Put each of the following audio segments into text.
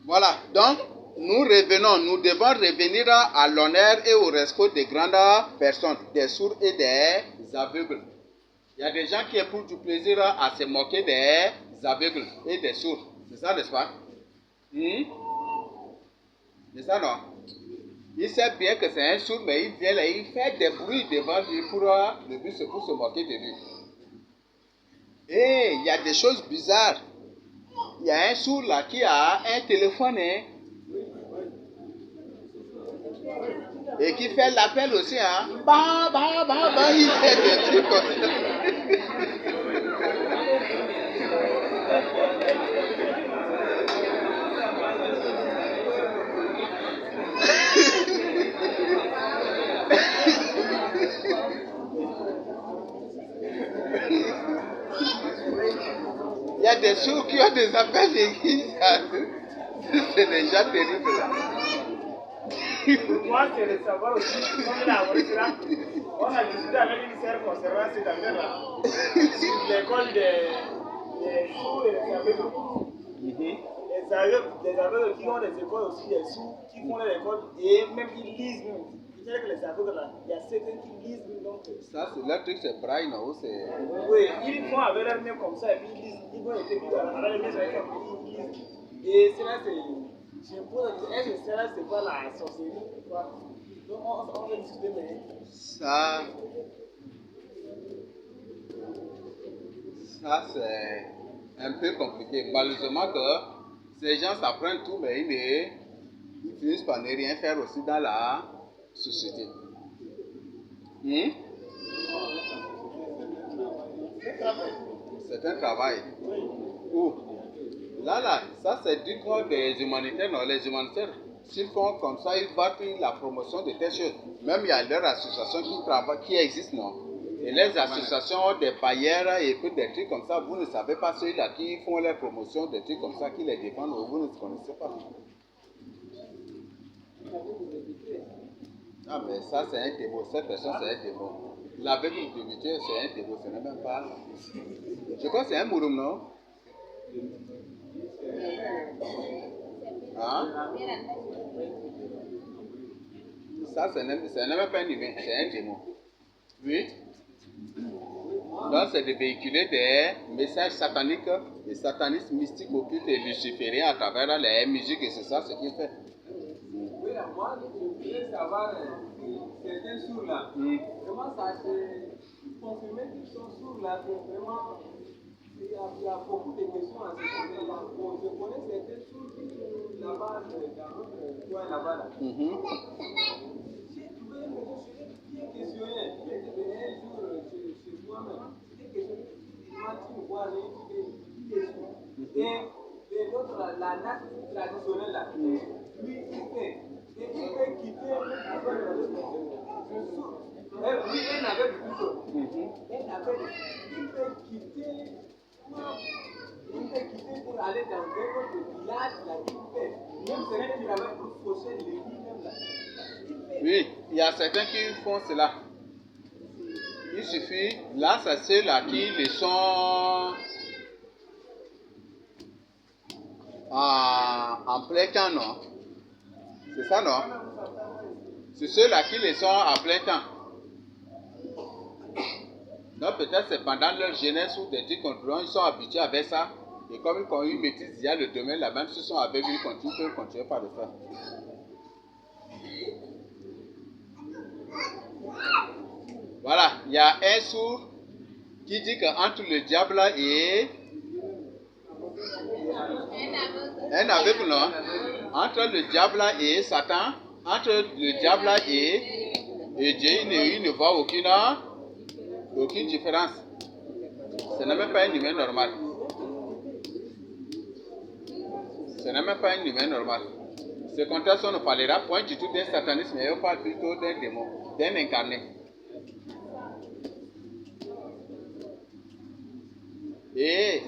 Voilà, donc nous devons revenir à l'honneur et au respect des grandes personnes, des sourds et des aveugles. Il y a des gens qui éprouvent du plaisir à se moquer des aveugles et des sourds. C'est ça, n'est-ce pas? C'est ça, non? Il sait bien que c'est un sourd, mais il vient là, il fait des bruits devant lui le but c'est pour se moquer de lui. Et il y a des choses bizarres. Il y a un sourd là qui a un téléphone, hein, et qui fait l'appel aussi, hein. Il fait des trucs comme ça. Il y a des sourds qui ont des appels d'église. C'est déjà terrible là. Moi, c'est de savoir aussi comment la voiture. On a discuté avec une sœur concernant cette affaire-là. Sur l'école des sourds et des aveugles. Les aveugles qui ont des écoles aussi, des sourds qui font les écoles et même qui lisent. Peut-être que les aveugles là, il y a certains qui lisent. Donc, ça, c'est leur truc, c'est braille, non? Oui, ils font avec leur main comme ça et puis ils lisent. Ils vont être mis dans les mains avec ils lisent. Et cela, c'est. Je pose la question, est-ce que cela, c'est pas la sorcellerie ou quoi? Donc, on va discuter, mais. Ça, c'est un peu compliqué. Malheureusement que ces gens s'apprennent tout, mais ils finissent par ne rien faire aussi dans la société. C'est un travail. Où? Là, ça c'est du corps des humanitaires. Non, les humanitaires, s'ils font comme ça, ils battent la promotion de telles choses. Même il y a leur association qui existe, non? Et les associations des bailleurs et puis des trucs comme ça, vous ne savez pas ceux-là qui font les promotions des trucs comme ça, qui les défendent, vous ne connaissez pas. Ah, mais ça c'est un démon, cette personne c'est un démon. La Bible de Dieu c'est un démon, ce n'est même pas. Je crois que c'est un mouroum, non? Hein? Ça, ce n'est même pas un humain, c'est un démon. Oui. Donc, c'est de véhiculer des messages sataniques, des satanistes mystiques occultes et lucifériens à travers les musiques, et c'est ça ce qu'il fait. Oui, moi, je voulais savoir, certains sourds là, vraiment ça s'est confirmé qu'ils sont sourds là, vraiment. Il y a beaucoup de questions à ce sujet-là. Bon, je connais certains sourds qui sont là-bas, dans notre coin là-bas. Là. J'ai trouvé une question qui est questionnée. J'étais venu un jour chez moi-même. C'était questionné. Il m'a dit, moi, j'ai une question. Et l'autre, la natte traditionnelle là, lui, il fait. Et il fait quitter avec le sourd. Oui, elle avait plutôt. Elle avait. Il fait quitter. Il fait quitter pour aller dans un autre village, là, il fait. Même celui qui avait pour faucher l'église, même là. Oui, il y a certains qui font cela. Il suffit, là, c'est ceux-là qui les sont en plein temps, non? C'est ça, non? C'est ceux-là qui les sont en plein temps. Donc peut-être c'est pendant leur jeunesse ou des trucs contrôlants, ils sont habitués avec ça. Et comme ils maîtrisent déjà le domaine là, même s'ils sont avec lui, ils peuvent continuer par le faire. Voilà, il y a un sourd qui dit qu'entre le diable et un aveugle, non? Entre le diable et Satan, entre le diable et Dieu, il ne voit aucune différence. Ce n'est même pas un humain normal. Ce n'est même pas un humain normal. Ce contraire, on ne parlera point du tout d'un satanisme, mais on parle plutôt d'un démon, d'un incarné. Et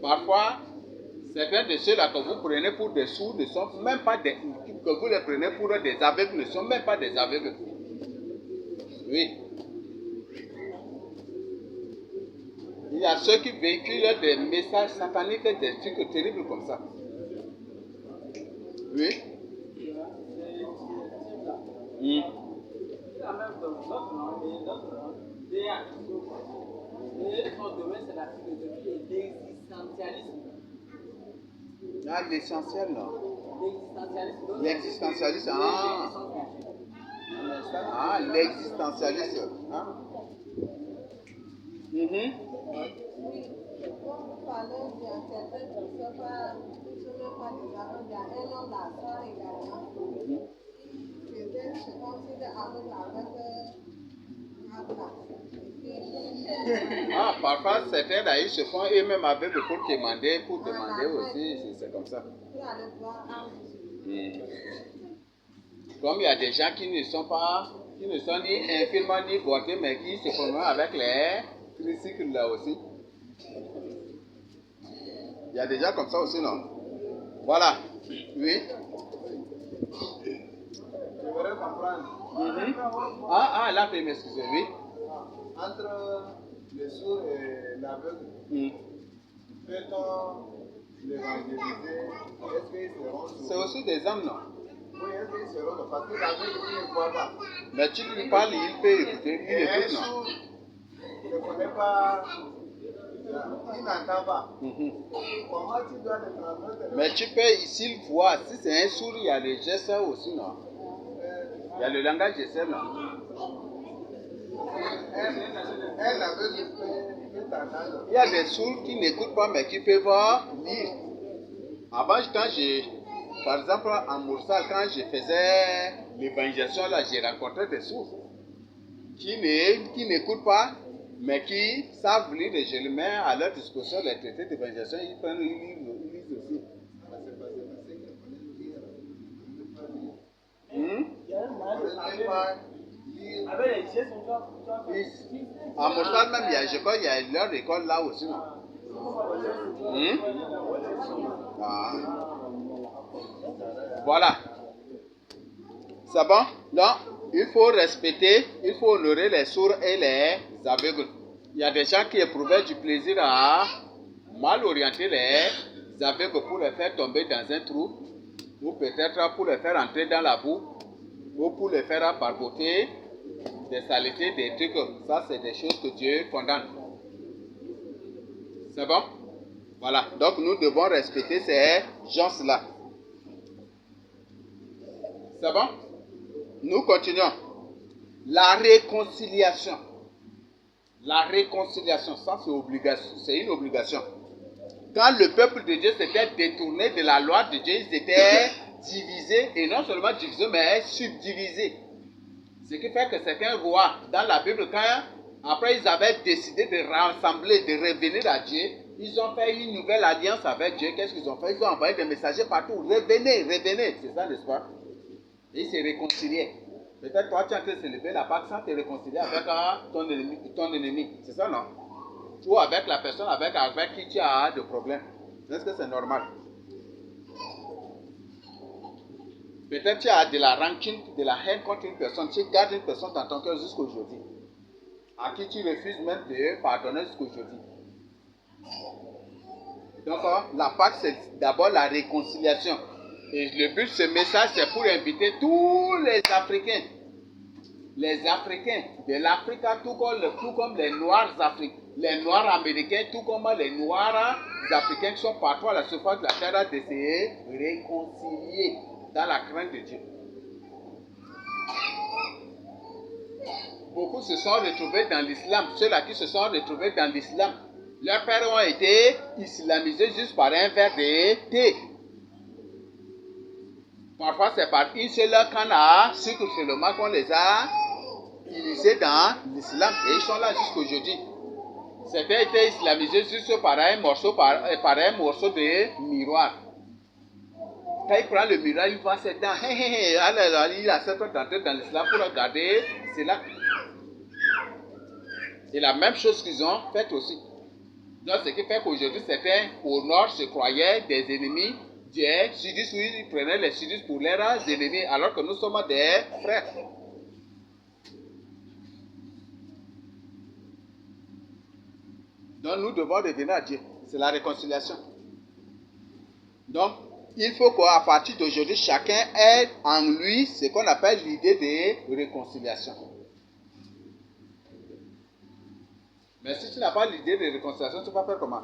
parfois, certains de ceux-là que vous prenez pour des sourds ne sont même pas que vous les prenez pour des aveugles, ne sont même pas des aveugles. Oui. Il y a ceux qui véhiculent des messages sataniques, des trucs terribles comme ça. Oui. Hmm. La même chose, notre langue et notre langue, et son domaine, c'est la philosophie et l'existentialisme. Ah, l'essentiel, non? L'existentialisme. L'existentialisme, ah, l'existentialisme. Hein? Oui, quand vous parlez d'un certain concept, je ne sais pas des avant, il y a un homme là, ça également. Il faisait, je pense, il est avec Allah. Ah, parfois, certains là, ils se font eux-mêmes avec pour demander aussi, c'est comme ça. Pour aller voir un Comme il y a des gens qui ne sont ni infirmes ni boiteux, mais qui se promènent avec les tricycles là aussi. Il y a des gens comme ça aussi, non? Voilà. Oui. Je voudrais comprendre. Ah, là, peut m'excuser, oui. Entre le sourd et l'aveugle, peut-on l'évangéliser? Est-ce qu'ils seront sourds? C'est aussi des hommes, non? Oui, est-ce qu'ils seront sourds? Parce que l'aveugle, il ne voit pas. Mais tu lui parles, il peut écouter, il Et un écoute, non? sourd ne connaît pas, il n'entend pas. Comment tu dois le transmettre? Mais tu peux, s'il voit, si c'est un sourd, il y a les gestes aussi, non? Il y a le langage gestes, non? Un aveugle peut t'entendre. Il y a des sourds qui n'écoutent pas, mais qui peuvent lire. Avant, par exemple, en Moursal, quand je faisais l'évangélisation, là, j'ai rencontré des sourds qui n'écoutent pas, mais qui savent lire, et je les mets à leur disposition les traités d'évangélisation, ils prennent, ils lisent aussi. Il y a un moyen de parler avec les gestes, on doit En Moursal même, je crois qu'il y a leur école là aussi. Non? Ah. Voilà. C'est bon? Donc, il faut respecter, il faut honorer les sourds et les aveugles. Il y a des gens qui éprouvaient du plaisir à mal orienter les aveugles pour les faire tomber dans un trou, ou peut-être pour les faire entrer dans la boue, ou pour les faire barboter des saletés, des trucs. Ça, c'est des choses que Dieu condamne. C'est bon? Voilà. Donc, nous devons respecter ces gens-là. C'est bon? Nous continuons. La réconciliation. La réconciliation, ça c'est une obligation. Quand le peuple de Dieu s'était détourné de la loi de Dieu, ils étaient divisés, et non seulement divisés, mais subdivisés. Ce qui fait que certains rois, dans la Bible, quand après ils avaient décidé de rassembler, de revenir à Dieu, ils ont fait une nouvelle alliance avec Dieu. Qu'est-ce qu'ils ont fait? Ils ont envoyé des messagers partout. Revenez, revenez. C'est ça, n'est-ce pas? Et ils se réconciliaient. Peut-être toi, tu es en train de célébrer la Pâque sans te réconcilier avec ton ennemi. C'est ça, non? Ou avec la personne avec qui tu as des problèmes. Est-ce que c'est normal? Peut-être tu as de la rancune, de la haine contre une personne. Tu gardes une personne dans ton cœur jusqu'aujourd'hui. À qui tu refuses même de pardonner jusqu'aujourd'hui. Donc, la Pâque, c'est d'abord la réconciliation. Et le but de ce message, c'est pour inviter tous les Africains. Les Africains de l'Afrique, tout comme les Noirs africains, les Noirs américains, tout comme les Noirs africains qui sont partout à la surface de la terre, d'essayer de réconcilier dans la crainte de Dieu. Beaucoup se sont retrouvés dans l'islam. Ceux-là qui se sont retrouvés dans l'islam, leurs pères ont été islamisés juste par un verre de thé. Parfois, c'est par une seule canne à sucre seulement qu'on les a initiés dans l'islam. Et ils sont là jusqu'aujourd'hui. Certains étaient islamisés juste par un morceau de miroir. Quand il prend le miroir, il voit ses dents. Il accepte d'entrer dans l'islam pour regarder cela. C'est la même chose qu'ils ont fait aussi. Donc, ce qui fait qu'aujourd'hui, certains au nord se croyaient des ennemis des sudistes, où ils prenaient les sudistes pour leurs ennemis, alors que nous sommes des frères. Donc, nous devons revenir à Dieu. C'est la réconciliation. Donc, il faut qu'à partir d'aujourd'hui, chacun ait en lui ce qu'on appelle l'idée de réconciliation. Mais si tu n'as pas l'idée de réconciliation, tu vas faire comment?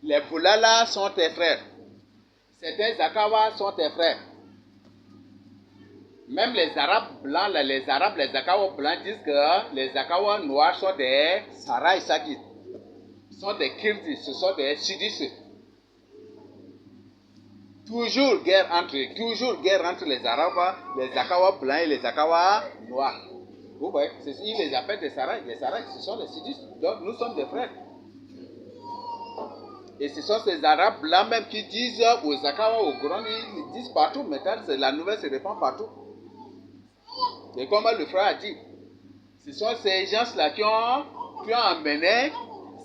Les Boulala sont tes frères. Certains Zakawa sont tes frères. Même les Arabes blancs, les Zakawa blancs disent que les Zakawa noirs sont des Sarai Sakis. Sont des Kirtis, ce sont des Sudistes. Toujours guerre entre les Arabes, les Zakawa blancs et les Zakawa noirs. Vous voyez, ils les appellent des Sarai. Les Sarai, ce sont les Sudistes. Donc nous sommes des frères. Et ce sont ces Arabes blancs même qui disent aux Zakawa, aux Grands, ils disent partout. Maintenant, la nouvelle se répand partout. Et comme le frère a dit, ce sont ces gens-là qui ont emmené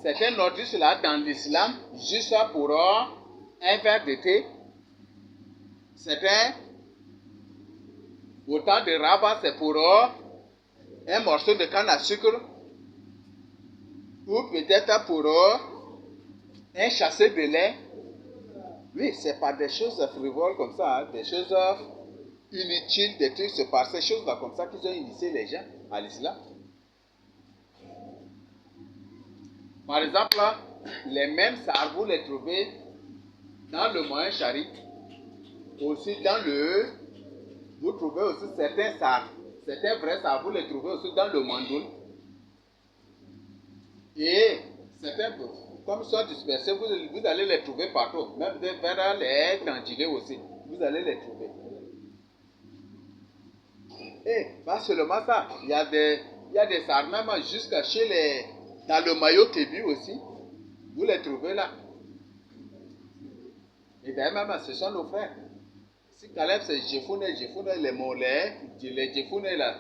certains nordistes là dans l'islam juste pour un verre de thé. Certains, au temps de Rabat, c'est pour un morceau de canne à sucre. Ou peut-être pour un chassé de lait. Oui, c'est pas des choses frivoles comme ça, hein, des choses inutiles, des trucs, c'est par ces choses-là comme ça qu'ils ont initié les gens à l'islam. Par exemple, les mêmes sars, vous les trouvez dans le moyen Chari. Aussi vous trouvez aussi certains sars, certains vrais sars, vous les trouvez aussi dans le Mandoul. Et certains, comme ils sont dispersés, vous allez les trouver partout, même vers les Tandilés aussi, vous allez les trouver. Et pas seulement ça, il y a des sars même jusqu'à chez dans le maillot Kébi aussi, vous les trouvez là. Et d'ailleurs même, ce sont nos frères. Si Caleb c'est Jefune, les Molais, les Jefune là,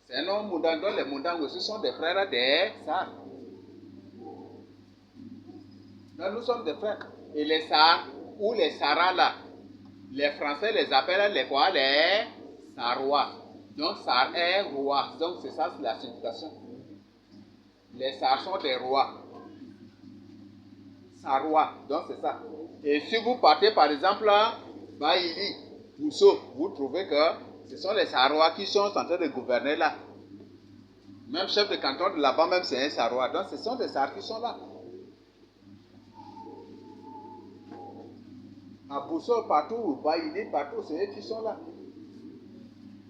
c'est un nom Moudang, les Moudang aussi sont des frères des Sars. Donc nous sommes des frères. Et les Sars, ou les Saras là, les Français les appellent les quoi? Les Sarois. Donc Sar est roi. Donc c'est ça la signification. Les Sars sont des rois. Sarois. Donc c'est ça. Et si vous partez par exemple à Baïli, Bousso, vous trouvez que ce sont les Sarois qui sont en train de gouverner là. Même chef de canton de là-bas, même c'est un Sarois. Donc ce sont des Sars qui sont là. À Bousso, partout, Baïli, partout, c'est eux qui sont là.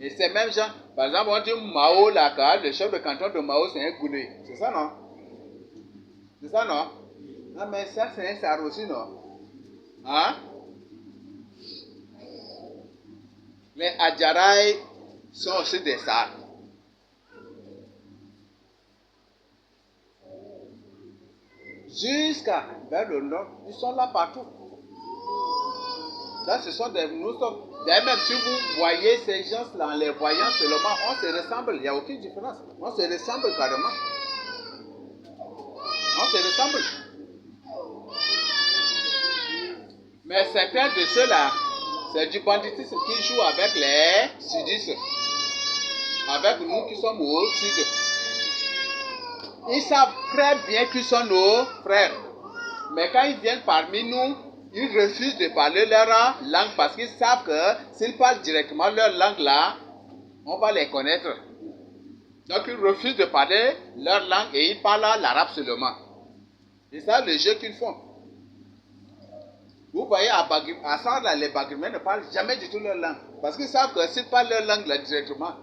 Et ces mêmes gens, par exemple, on dit Mao là, le chef de canton de Mao, c'est un Gouné. C'est ça, non? C'est ça, non? Non, mais ça, c'est un Sar aussi, non? Hein? Les Adjaraï sont aussi des Sars. Jusqu'à vers le nord, ils sont là partout. Là, ce sont nous sommes. D'ailleurs, même si vous voyez ces gens-là, en les voyant seulement, on se ressemble. Il n'y a aucune différence. On se ressemble carrément. On se ressemble. Mais certains de ceux-là, c'est du banditisme qui joue avec les sudistes. Avec nous qui sommes au sud. Ils savent très bien qu'ils sont nos frères. Mais quand ils viennent parmi nous, ils refusent de parler leur langue parce qu'ils savent que s'ils parlent directement leur langue là, on va les connaître. Donc ils refusent de parler leur langue et ils parlent l'arabe seulement. C'est ça le jeu qu'ils font. Vous voyez, à ça, là, les Bagrimais ne parlent jamais du tout leur langue. Parce qu'ils savent que s'ils parlent leur langue là directement,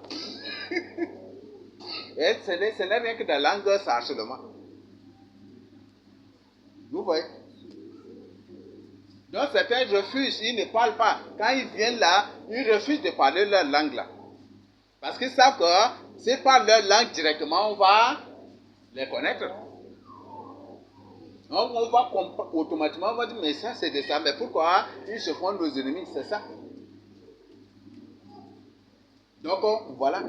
et ce n'est rien que de la langue ça seulement. Vous voyez? Donc certains refusent, ils ne parlent pas. Quand ils viennent là, ils refusent de parler leur langue là. Parce qu'ils savent que s'ils parlent leur langue directement, on va les connaître. Donc on va automatiquement on va dire, mais ça c'est de ça, mais pourquoi ils se font nos ennemis, c'est ça. Donc voilà.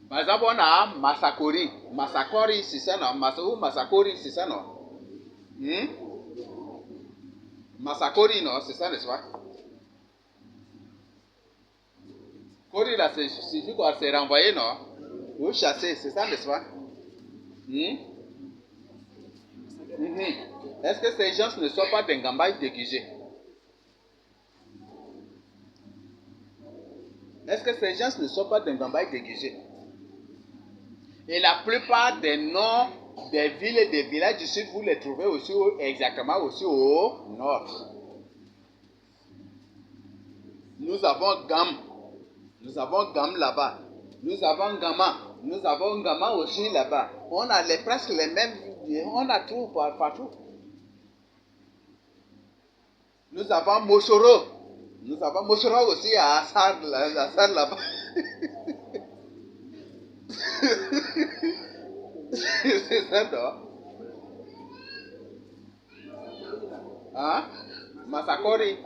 Par exemple, on a Masakori. Masakori, c'est ça, non? Masakori, c'est ça, non? Masakori, non? C'est ça, n'est-ce pas? Kori, là, c'est suffit quoi? C'est renvoyer, non? Ou chasser, c'est ça, n'est-ce pas? Est-ce que ces gens ne sont pas des gambailles déguisés? Est-ce que ces gens ne sont pas des gambailles déguisés? Et la plupart des noms des villes et des villages du sud, vous les trouvez aussi exactement aussi au nord. Nous avons Gam. Nous avons Gam là-bas. Nous avons Gama. Nous avons Gama aussi là-bas. On a presque les mêmes. On a tout partout. Nous avons Mosoro. Nous avons Mosoro aussi à Assar là-bas. C'est ça, non? Hein? Masakori.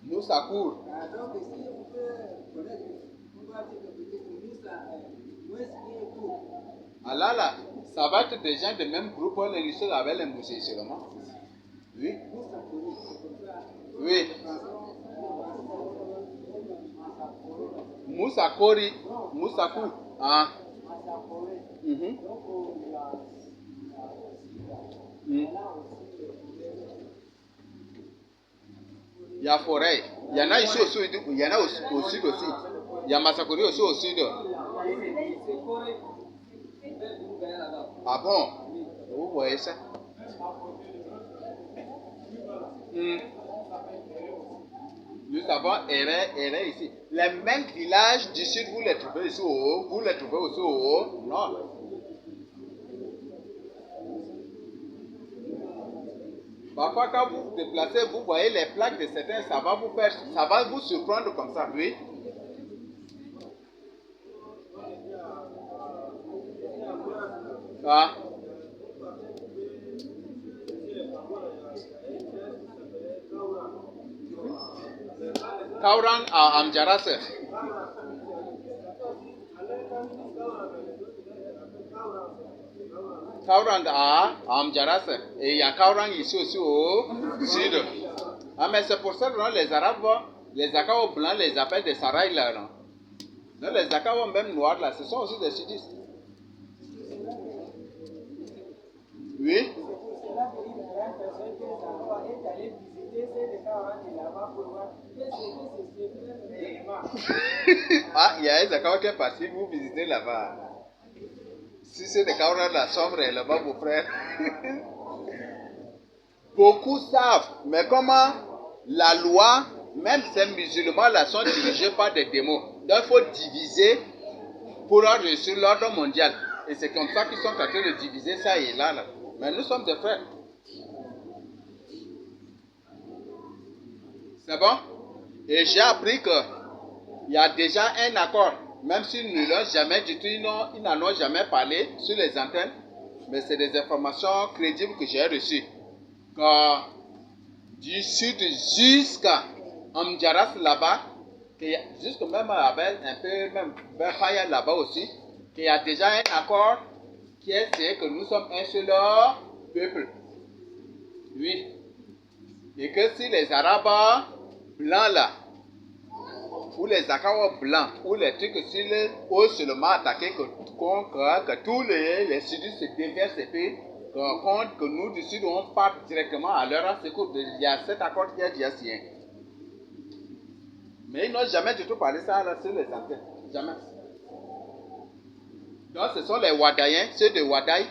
Moussakour. Donc, si on peut connaître, on va dire que peut-être Moussa, Ah là, ça va être des gens de même groupe, on les risque avec les moussés seulement. Oui. Oui. Moussakori. Moussakou. Ah. Il y a forêt. Il y en a ici aussi. Il y en a aussi au sud aussi. Il y a Massakori aussi au sud. Ah bon? Vous voyez ça? Nous avons Eré ici. Les mêmes villages du sud, vous les trouvez ici au haut. Vous les trouvez aussi au haut nord. Parfois, quand vous vous déplacez, vous voyez les plaques de certains, ça va vous surprendre comme ça, oui. Ah. Kaurang à Amjarase. Kaurang à Amjarase. Et il y a Kaurang ici aussi au sud. Ah, mais c'est pour ça que les Arabes, les Akao blancs les appellent des Saraï là. Non? Non, les Akao même noirs là, ce sont aussi des sudistes. Oui. Ah, il y a des Akao qui est parti, vous visitez là-bas. Si c'est des Kaurang la sombre là-bas, vos frères. Beaucoup savent, mais comment la loi, même ces musulmans-là, sont dirigés par des démons. Donc il faut diviser pour réussir l'ordre mondial. Et c'est comme ça qu'ils sont en train de diviser ça et là. Mais nous sommes des frères. C'est bon? Et j'ai appris qu'il y a déjà un accord, même s'ils ne l'ont jamais du tout, ils n'en ont jamais parlé sur les antennes, mais c'est des informations crédibles que j'ai reçues. Du sud jusqu'à Amjaras là-bas, jusqu'à même avec un peu même Berkhaya là-bas aussi, qu'il y a déjà un accord qui est que nous sommes un seul peuple. Oui. Et que si les Arabes blancs là, ou les Akawa blancs, ou les trucs s'ils osent seulement attaquer que tous les sudistes se déversent et puis que nous du sud on part directement à leur secours. Il y a cet accord qui est déjà signé. Mais ils n'ont jamais du tout parlé ça là, sur les antennes. Jamais. Donc ce sont les Wadaïens, ceux de Wadaï,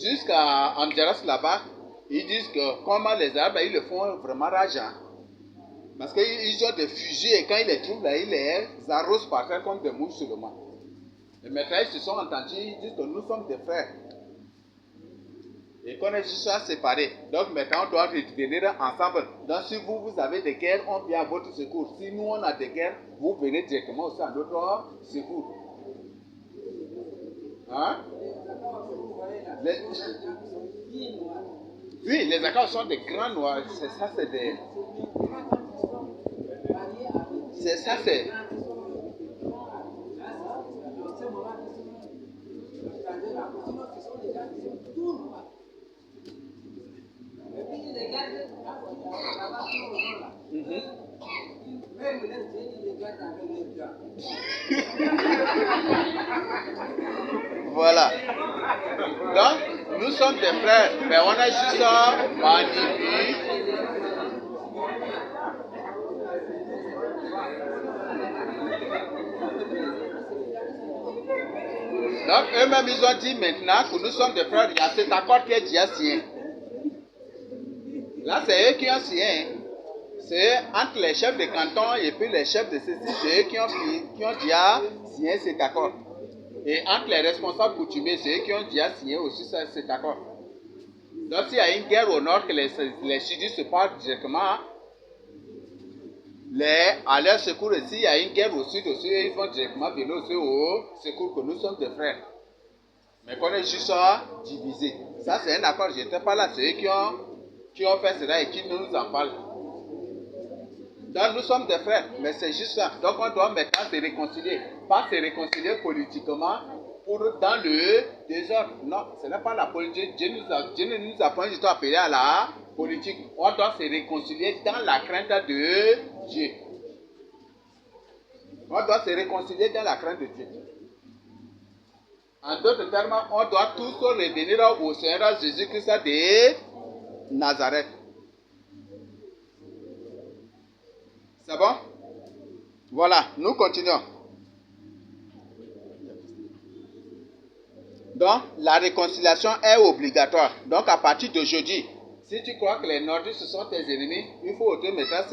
jusqu'à Amjaras là-bas, ils disent que comment les Arabes ils le font vraiment rageant. Parce qu'ils ont des fusils et quand ils les trouvent là, ils les arrosent par terre comme des mouches seulement. Les maîtres se sont entendus, ils disent que nous sommes des frères. Et qu'on est juste séparés. Donc maintenant on doit revenir ensemble. Donc si vous avez des guerres, on vient à votre secours. Si nous on a des guerres, vous venez directement aussi à notre secours. Hein? Oui, les accords sont des grands noirs. C'est ça, c'est des... C'est ça, c'est... Même les génies regardent avec les gars. Voilà. Donc, nous sommes des frères, mais on a juste magnifique. Donc, eux-mêmes, ils ont dit maintenant que nous sommes des frères. Il y a cet accord qui est déjà signé. Là, c'est eux qui ont signé. C'est entre les chefs de canton et puis les chefs de ceci, c'est eux qui ont déjà signé cet accord. Et entre les responsables coutumiers, c'est eux qui ont déjà signé aussi cet accord. Donc, s'il y a une guerre au nord, que les sudistes se parlent directement, à leur secours, et s'il y a une guerre au sud aussi, ils vont directement venir aussi au secours que nous sommes des frères. Mais qu'on est juste divisés. Ça, c'est un accord, je n'étais pas là, c'est eux qui ont fait cela et qui nous en parlent. Donc, nous sommes des frères, mais c'est juste ça. Donc, on doit maintenant se réconcilier. Pas se réconcilier politiquement dans le désordre. Non, ce n'est pas la politique. Dieu ne nous a pas du tout appelé à la politique. On doit se réconcilier dans la crainte de Dieu. On doit se réconcilier dans la crainte de Dieu. En d'autres termes, on doit tous revenir au Seigneur Jésus-Christ de Nazareth. C'est bon? Voilà, nous continuons. Donc, la réconciliation est obligatoire. Donc, à partir d'aujourd'hui, si tu crois que les nordistes sont tes ennemis, il faut te mettre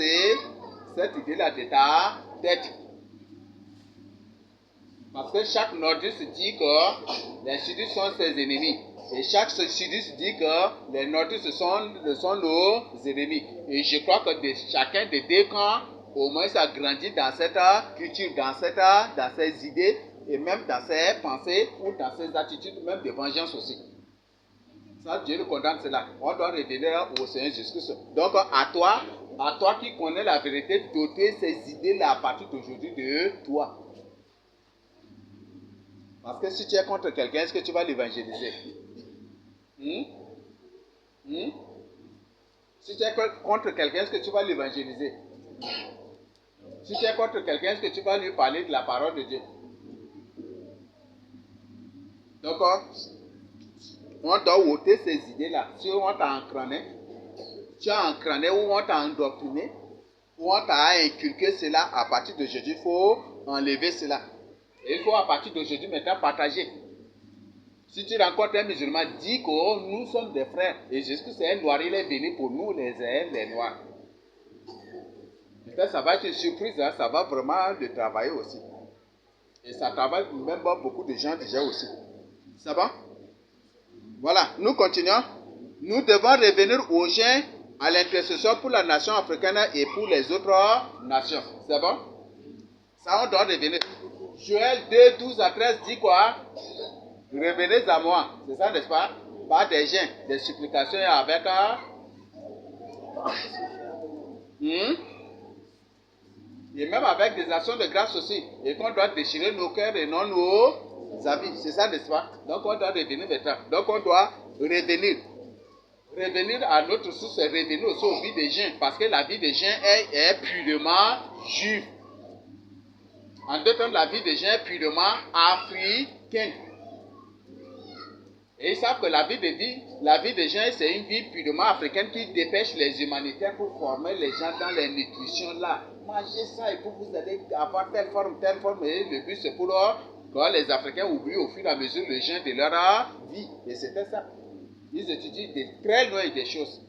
cette idée-là de ta tête. Parce que chaque nordiste dit que les sudistes sont ses ennemis. Et chaque sudiste dit que les nordistes sont nos ennemis. Et je crois que chacun des deux camps, au moins, ça grandit dans cette culture, dans ses idées, et même dans ses pensées ou dans ses attitudes, même de vengeance aussi. Ça, Dieu nous condamne cela. On doit revenir au Seigneur Jésus-Christ. Donc, à toi qui connais la vérité, doter ces idées-là à partir d'aujourd'hui de toi. Parce que si tu es contre quelqu'un, est-ce que tu vas l'évangéliser? Si tu es contre quelqu'un, est-ce que tu vas l'évangéliser? Si tu es contre quelqu'un, est-ce que tu vas lui parler de la parole de Dieu? Donc, on doit ôter ces idées-là. Si on t'a encrané, tu as encrané ou on t'a endoctriné, ou on t'a inculqué cela, à partir d'aujourd'hui, il faut enlever cela. Et il faut à partir d'aujourd'hui maintenant partager. Si tu rencontres un musulman, dis que nous sommes des frères. Et Jésus, c'est un noir, il est venu pour nous les noirs. Peut-être ça va être une surprise, hein, ça va vraiment le travailler aussi. Et ça travaille même beaucoup de gens déjà aussi. Ça va? Voilà, nous continuons. Nous devons revenir au jeûne à l'intercession pour la nation africaine et pour les autres nations. C'est bon? Ça, on doit revenir. Joël 2, 12 à 13 dit quoi? Revenez à moi. C'est ça, n'est-ce pas? Par des jeûnes, des supplications et avec et même avec des actions de grâce aussi. Et qu'on doit déchirer nos cœurs et non nos habits. C'est ça, n'est-ce pas? Donc on doit revenir maintenant. Donc on doit revenir. Revenir à notre source et revenir aussi aux vies des gens. Parce que la vie des gens est purement juive. En d'autres termes, la vie des gens est purement africaine. Et ils savent que la vie des gens, c'est une vie purement africaine qui dépêche les humanitaires pour former les gens dans les nutritions là. Mangez ça et puis vous allez avoir telle forme. Et le but, c'est pour que les Africains oublient au fur et à mesure le gens de leur vie. Et c'était ça. Ils étudient de très loin des choses.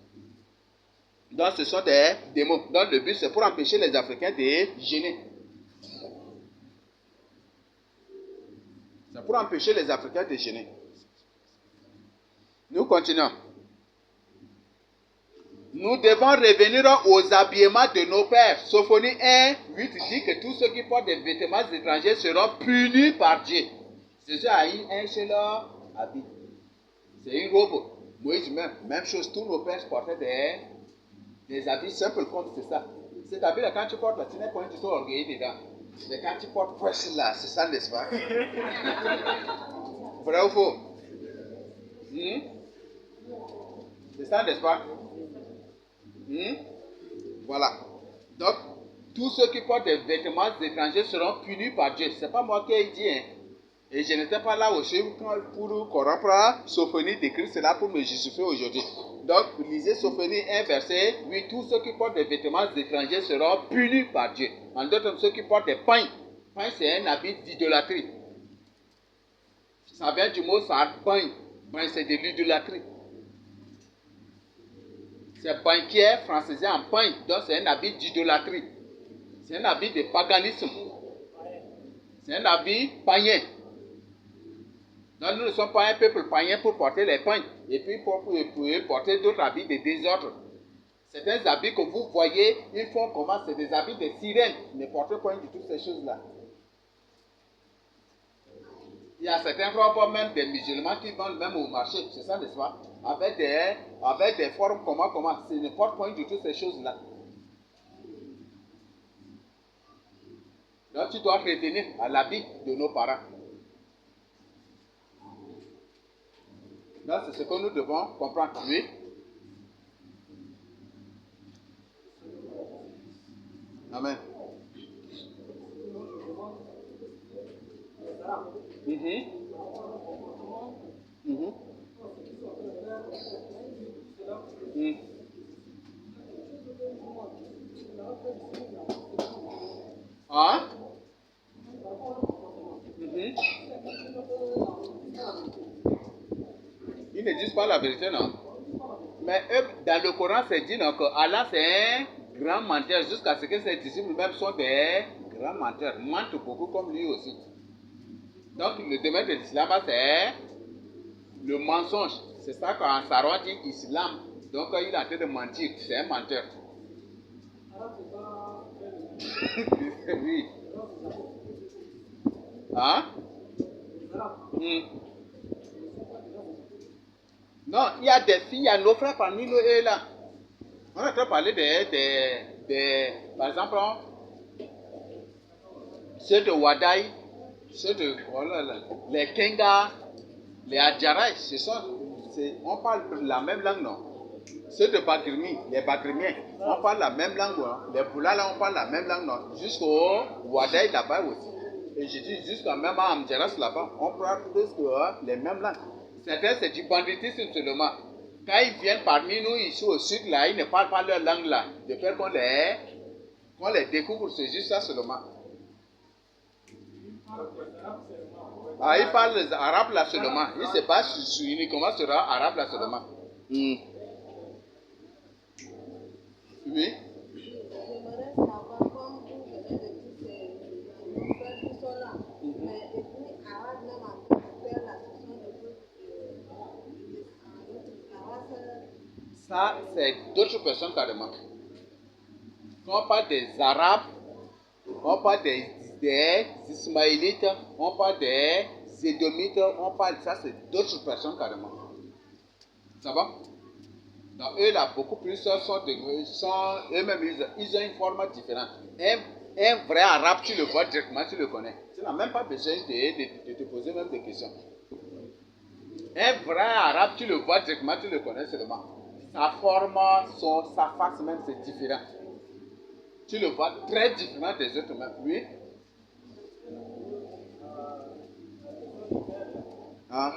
Donc, ce sont des mots. Donc, le but, c'est pour empêcher les Africains de jeûner. C'est pour empêcher les Africains de jeûner. Nous continuons. Nous devons revenir aux habillements de nos pères. Sophonie 1, 8 dit que tous ceux qui portent des vêtements étrangers seront punis par Dieu. Jésus a eu un seul habit. C'est une robe. Moïse même chose. Tous nos pères portaient des habits simples comme c'est ça. Cet habit-là, quand tu portes là, tu n'es pas du tout orgueilleux dedans. Mais quand tu portes presque là, c'est ça, n'est-ce pas? Vrai ou faux? C'est ça, n'est-ce pas? Voilà. Donc, tous ceux qui portent des vêtements étrangers seront punis par Dieu. Ce n'est pas moi qui ai dit, hein. Et je n'étais pas là aussi pour corrompre Sophonie d'écrire cela pour me justifier aujourd'hui. Donc, lisez Sophonie 1 verset 8. Tous ceux qui portent des vêtements étrangers seront punis par Dieu. En d'autres termes, ceux qui portent des pains. Pain, c'est un habit d'idolâtrie. Ça vient du mot pain. Pain, c'est de l'idolâtrie. C'est banquier francisé en pain. Donc, c'est un habit d'idolâtrie. C'est un habit de paganisme. C'est un habit païen. Donc, nous ne sommes pas un peuple païen pour porter les pains et puis pour porter d'autres habits de désordre. Certains habits que vous voyez, ils font comment? C'est des habits de sirènes. Ne portez pas du tout ces choses-là. Il y a certains robes, même des musulmans qui vendent même au marché, c'est ça, n'est-ce pas? Avec des formes comment? Ce ne porte pas du tout ces choses-là. Donc, tu dois retenir à l'habit de nos parents. Donc, c'est ce que nous devons comprendre. Oui. Amen. Hein? Ils ne disent pas la vérité, non? Mais eux, dans le Coran, c'est dit que Allah c'est un grand menteur, jusqu'à ce que ses disciples même sont des grands menteurs, mentent beaucoup comme lui aussi. Donc le domaine de l'islam, c'est le mensonge. C'est ça qu'en Saron dit islam. Donc il est en train de mentir, c'est un menteur. Oui. Hein? Non, il y a des filles, il y a nos frères parmi nous et là. On est en train de parler par exemple, ceux de Wadaï, ceux de les Kenga, les Adjarai, on parle la même langue, non? Ceux de Bagrimi, les Bagrimiens, on parle la même langue, non? Les Boulala, on parle la même langue, non? Jusqu'au Wadaï là-bas aussi. Et je dis jusqu'à même à Amdjaras là-bas, on parle presque les mêmes langues. Certains, c'est du banditisme seulement. Quand ils viennent parmi nous ici au sud, là, ils ne parlent pas leur langue là. De peur qu'on les découvre, c'est juste ça seulement. Ah, ils parlent arabe là seulement. Ils ne se basent uniquement sur arabe là seulement. Oui. J'aimerais savoir, comme vous venez de dire, c'est nos frères qui sont là. Mais ethnie arabe, même en tant que frère, là, ce sont des groupes Ça, c'est d'autres personnes carrément. Quand on parle des Arabes, on parle des Ismaélites, on parle des Édomites, on parle ça, c'est d'autres personnes carrément. Ça va? Donc eux là, beaucoup plus eux-mêmes, ils ont une forme différente. Un vrai arabe, tu le vois directement, tu le connais. Tu n'as même pas besoin de te poser même des questions. Un vrai arabe, tu le vois directement, tu le connais seulement. Sa forme, sa face même, c'est différent. Tu le vois très différent des autres même. Oui. Ah.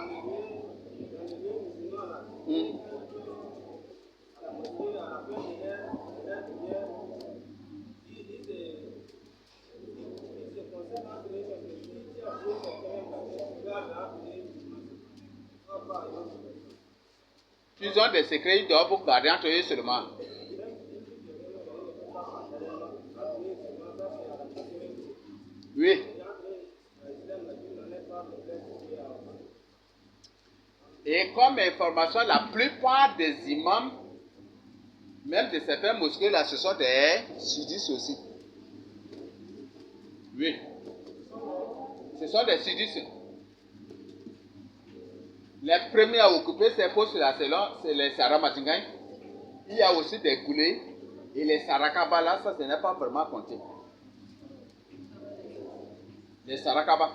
Ils ont des secrets, ils doivent vous garder entre eux seulement. Oui. Et comme information, la plupart des imams, même de certains mosquées là, ce sont des sudistes aussi. Oui. Ce sont des sudistes. Les premiers à occuper ces postes-là, c'est les Saramatingaï. Il y a aussi des Goulés. Et les Sarakaba, là, ça, ce n'est pas vraiment compté. Les Sarakaba.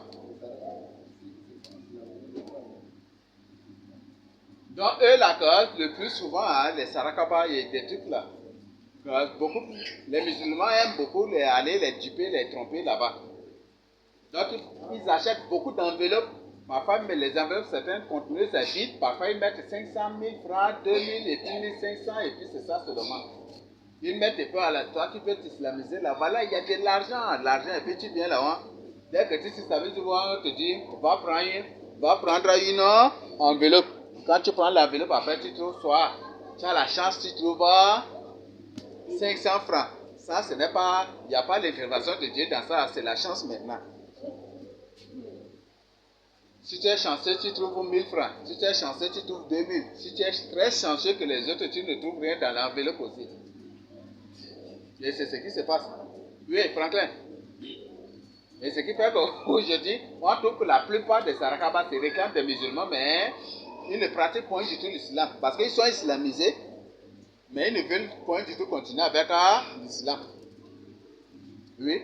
Donc, eux, la cause, le plus souvent, hein, les Sarakaba et des trucs là. Beaucoup, les musulmans aiment beaucoup aller les duper, les tromper là-bas. Donc, ils achètent beaucoup d'enveloppes. Parfois, mais les enveloppes, certaines contenues, c'est vide. Parfois, ils mettent 500 000 francs, 2000 et puis 1500 et puis c'est ça seulement. Ils mettent des peu à la toi qui peux t'islamiser là-bas. Là, il y a de l'argent. Et puis tu viens là-bas. Dès que tu t'islamises, on te dit, va prendre une enveloppe. Quand tu prends l'enveloppe, après tu trouves soit, tu as la chance, tu trouves 500 francs. Ça, ce n'est pas, il n'y a pas l'intervention de Dieu dans ça, c'est la chance maintenant. Si tu es chanceux, tu trouves 1000 francs. Si tu es chanceux, tu trouves 2000. Si tu es très chanceux que les autres, tu ne trouves rien dans l'enveloppe aussi. Et c'est ce qui se passe. Oui, Franklin. Et ce qui fait qu'aujourd'hui, on trouve que la plupart des Sarakabas se réclament des musulmans, mais ils ne pratiquent point du tout l'islam. Parce qu'ils sont islamisés, mais ils ne veulent point du tout continuer avec l'islam. Oui.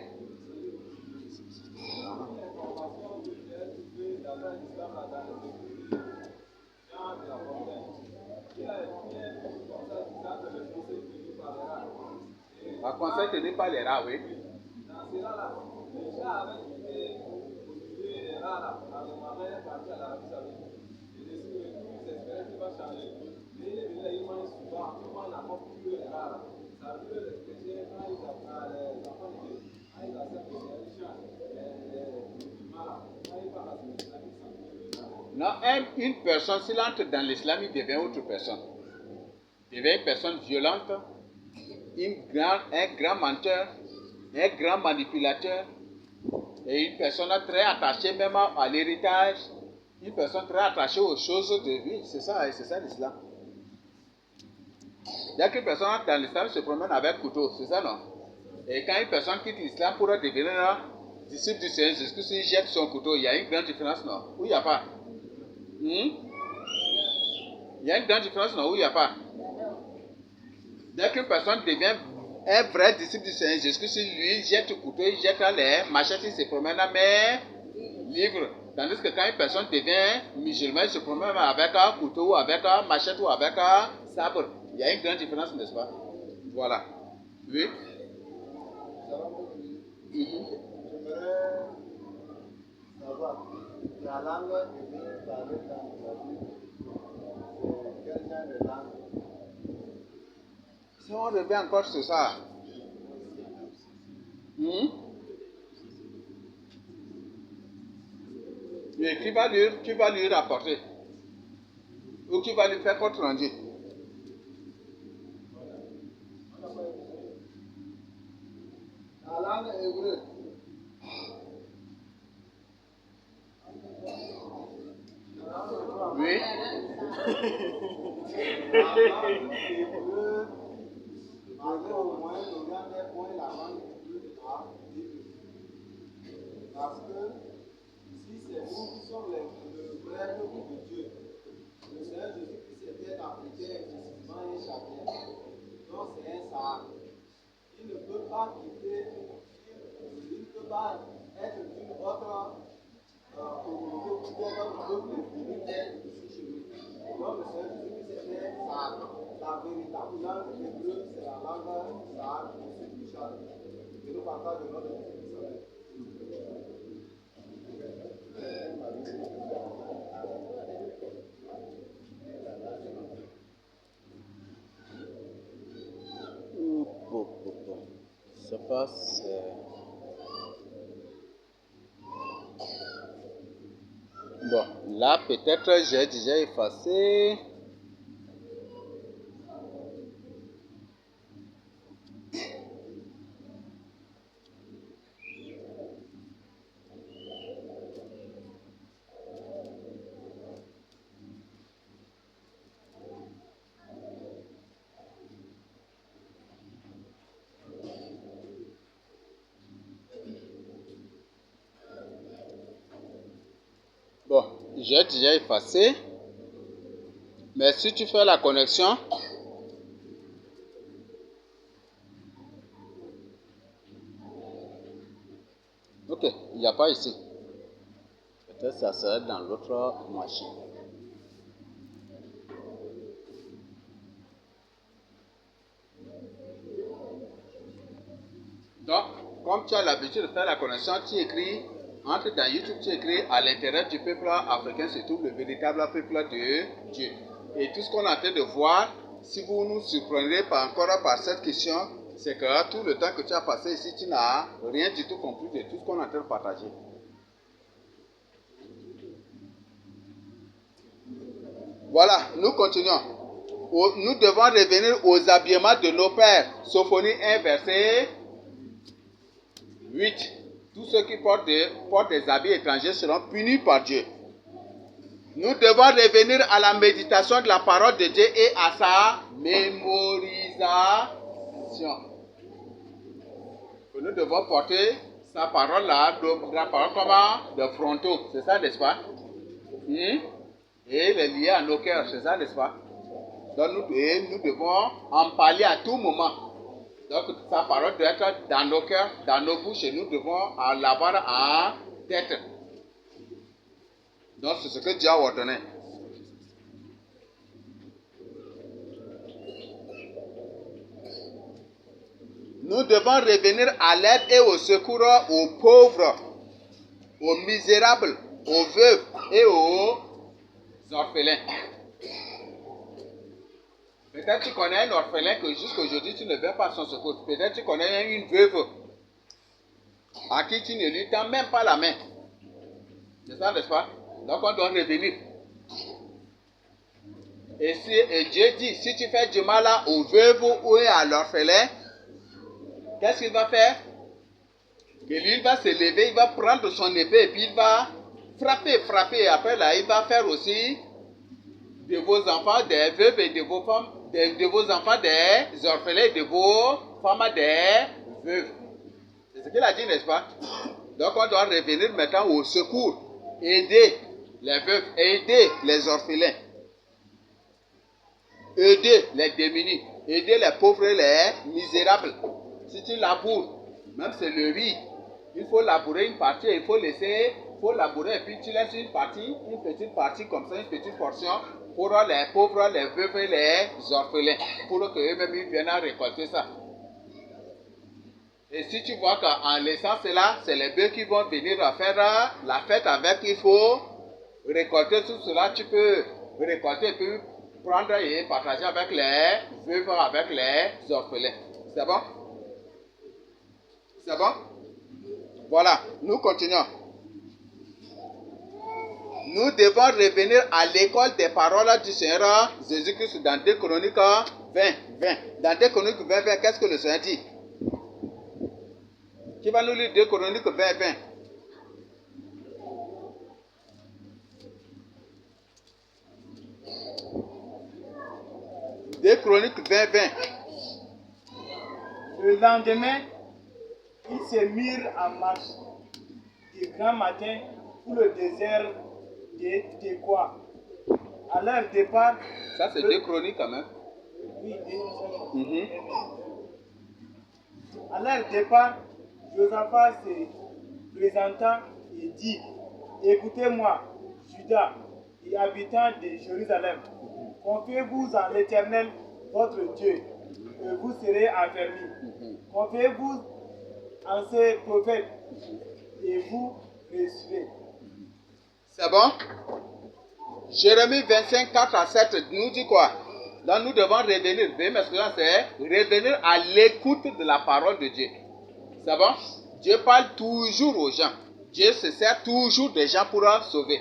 Un conseil tenu par les rats, oui. Dans cela-là, les gens avaient quitté les rats là, dans le marais, parti à l'Arabie Saoudite. Et de ce que tous espéraient qu'il va changer. Mais il est venu là, il mange souvent, tout le monde n'a pas pu les rats là. Ça a vu les chrétiens, quand ils apprennent les enfants de Dieu, quand ils acceptent que c'est un chant, les musulmans là, quand ils parlent à ce l'islam, ils s'en Non, une personne, s'il entre dans l'islam, il devient autre personne. Il devient une personne violente, un grand menteur, un grand manipulateur, et une personne très attachée même à l'héritage, une personne très attachée aux choses de vie. C'est ça l'islam. Dès qu'une personne entre dans l'islam, se promène avec couteau, c'est ça non? Et quand une personne quitte l'islam pour devenir disciple du Seigneur Jésus-Christ, il jette son couteau, il y a une grande différence non? Ou il n'y a pas? Il y a une grande différence non? Ou il n'y a pas? Dès qu'une personne devient un vrai disciple du Seigneur Jésus-Christ, lui, il jette le couteau, il jette les machettes, il se promène avec livre. Tandis que quand une personne devient musulman, il se promène avec un couteau, ou avec un machette, ou avec un sabre. Il y a une grande différence, n'est-ce pas? Voilà. Oui. J'aimerais savoir, la langue que vous parlez dans la Bible, c'est quel genre de langue? Si on revient encore sur ça. Oui, tu vas lui rapporter. Ou tu vas lui faire compte rendu. La langue hébreu. Oui. La langue hébreu, avec au moins le grand des points, la langue hébreu à Bible. Parce que si c'est nous qui sommes le vrai peuple de Dieu, le Seigneur Jésus-Christ était appliqué exclusivement et chacun. Donc c'est un sahara. Il ne peut pas quitter, il ne peut pas être d'une autre communauté ou d'un autre peuple militaire ici chez nous. Donc le Seigneur Jésus-Christ était sahara. La véritable langue hébreu, c'est la langue sahara de Charles. Et nous partageons notre Jésus-Christ. Ça passe. Bon, là peut-être j'ai déjà effacé. Bon, j'ai déjà effacé. Mais si tu fais la connexion, ok, il n'y a pas ici. Peut-être ça serait dans l'autre machine. comme tu as l'habitude de faire la connexion, tu écris, entre dans YouTube, tu écris à l'intérieur du peuple africain se trouve le véritable peuple de Dieu. Et tout ce qu'on est en train de voir, si vous nous surprendrez encore par cette question, c'est que tout le temps que tu as passé ici, tu n'as rien du tout compris de tout ce qu'on est en train de partager. Voilà, nous continuons. Nous devons revenir aux habillements de nos pères. Sophonie 1, verset 8. Tous ceux qui portent des habits étrangers seront punis par Dieu. Nous devons revenir à la méditation de la parole de Dieu et à sa mémorisation. Nous devons porter sa parole là, la parole comme de frontaux. C'est ça, n'est-ce pas? Et les lier à nos cœurs, c'est ça, n'est-ce pas? Donc nous devons en parler à tout moment. Donc sa parole doit être dans nos cœurs, dans nos bouches, et nous devons l'avoir en tête. Donc c'est ce que Dieu a ordonné. Nous devons revenir à l'aide et au secours aux pauvres, aux misérables, aux veuves et aux orphelins. Peut-être tu connais un orphelin que jusqu'à aujourd'hui tu ne veux pas son secours. Peut-être tu connais une veuve à qui tu ne lui tends même pas la main. C'est ça, n'est-ce pas? Donc on doit revenir. Et Dieu dit, si tu fais du mal aux veuves ou à l'orphelin, qu'est-ce qu'il va faire? Que lui va se lever, il va prendre son épée et puis il va frapper. Après là, il va faire aussi de vos enfants des veuves et de vos femmes, de vos enfants des orphelins, de vos femmes des veuves. C'est ce qu'il a dit, n'est-ce pas? Donc on doit revenir maintenant au secours, aider les veuves, aider les orphelins, aider les démunis, aider les pauvres et les misérables. Si tu laboures, même c'est le riz, il faut labourer une partie, il faut labourer et puis tu laisses une petite partie comme ça, une petite portion pour les pauvres, les veuves et les orphelins, pour qu'eux-mêmes ils viennent récolter ça. Et si tu vois qu'en laissant cela, c'est les bœufs qui vont venir faire la fête avec, il faut récolter tout cela, tu peux récolter et puis prendre et partager avec les veuves, avec les orphelins. C'est bon? C'est bon? Voilà, nous continuons. Nous devons revenir à l'école des paroles du Seigneur Jésus-Christ dans 2 Chroniques 20. Dans 2 Chroniques 20, qu'est-ce que le Seigneur dit? Qui va nous lire 2 Chroniques 20? 2 Chroniques 20. Le lendemain, ils se mirent en marche du grand matin pour le désert de Tekoa. À leur départ... Ça, c'est 2 Chroniques quand même. Oui, 2 Chroniques. À leur départ, Josaphat se présenta et dit, écoutez-moi, Judas et habitants de Jérusalem, confiez-vous en l'Éternel, votre Dieu, et vous serez affermis. Confiez-vous en ses prophètes, et vous réussirez. C'est bon? Jérémie 25, 4 à 7 nous dit quoi? Donc nous devons revenir. C'est revenir à l'écoute de la parole de Dieu. C'est bon? Dieu parle toujours aux gens. Dieu se sert toujours des gens pour sauver.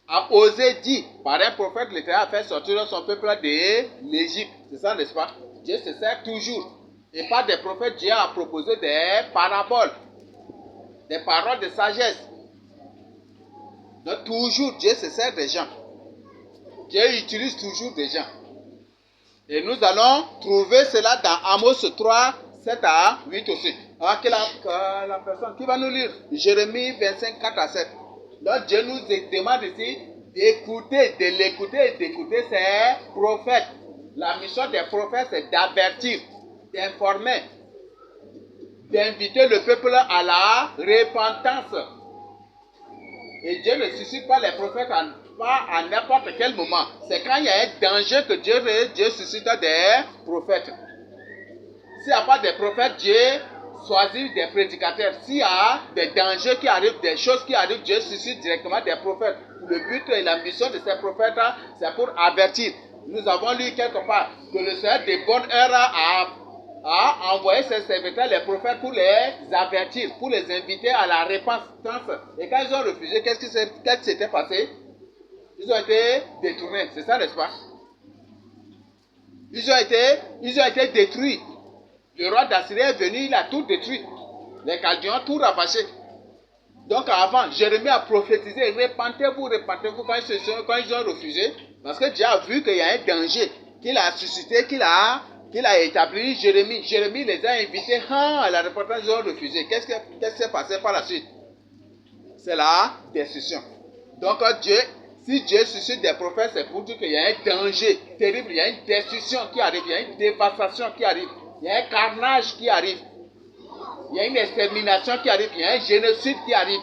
A osé dire par un prophète, l'Éternel a fait sortir son peuple de l'Égypte. C'est ça, n'est-ce pas? Dieu se sert toujours. Et par des prophètes, Dieu a proposé des paraboles, des paroles de sagesse. Donc toujours, Dieu se sert des gens. Dieu utilise toujours des gens. Et nous allons trouver cela dans Amos 3, 7 à 8 aussi. Alors que la personne qui va nous lire Jérémie 25, 4 à 7. Donc Dieu nous demande ici d'écouter, de l'écouter et d'écouter ses prophètes. La mission des prophètes, c'est d'avertir, d'informer, d'inviter le peuple à la repentance. Et Dieu ne suscite pas les prophètes pas à n'importe quel moment. C'est quand il y a un danger que Dieu suscite des prophètes. S'il n'y a pas de prophètes, Dieu choisir des prédicateurs. S'il y a des dangers qui arrivent, des choses qui arrivent, Dieu suscite directement des prophètes. Le but et la mission de ces prophètes, c'est pour avertir. Nous avons lu quelque part que le Seigneur de bonne heure a envoyé ses serviteurs, les prophètes, pour les avertir, pour les inviter à la repentance. Et quand ils ont refusé, qu'est-ce qui s'était passé? Ils ont été détournés, c'est ça, n'est-ce pas? Ils ont été détruits. Le roi d'Assyrie est venu, il a tout détruit. Les Chaldéens ont tout ravaché. Donc avant, Jérémie a prophétisé, repentez-vous quand ils ont refusé. Parce que Dieu a vu qu'il y a un danger qu'il a suscité, qu'il a établi. Jérémie les a invités à la repentance, ils ont refusé. Qu'est-ce qui s'est passé par la suite? C'est la destruction. Donc si Dieu suscite des prophètes, c'est pour dire qu'il y a un danger terrible, il y a une destruction qui arrive, il y a une dévastation qui arrive, il y a un carnage qui arrive, il y a une extermination qui arrive, il y a un génocide qui arrive.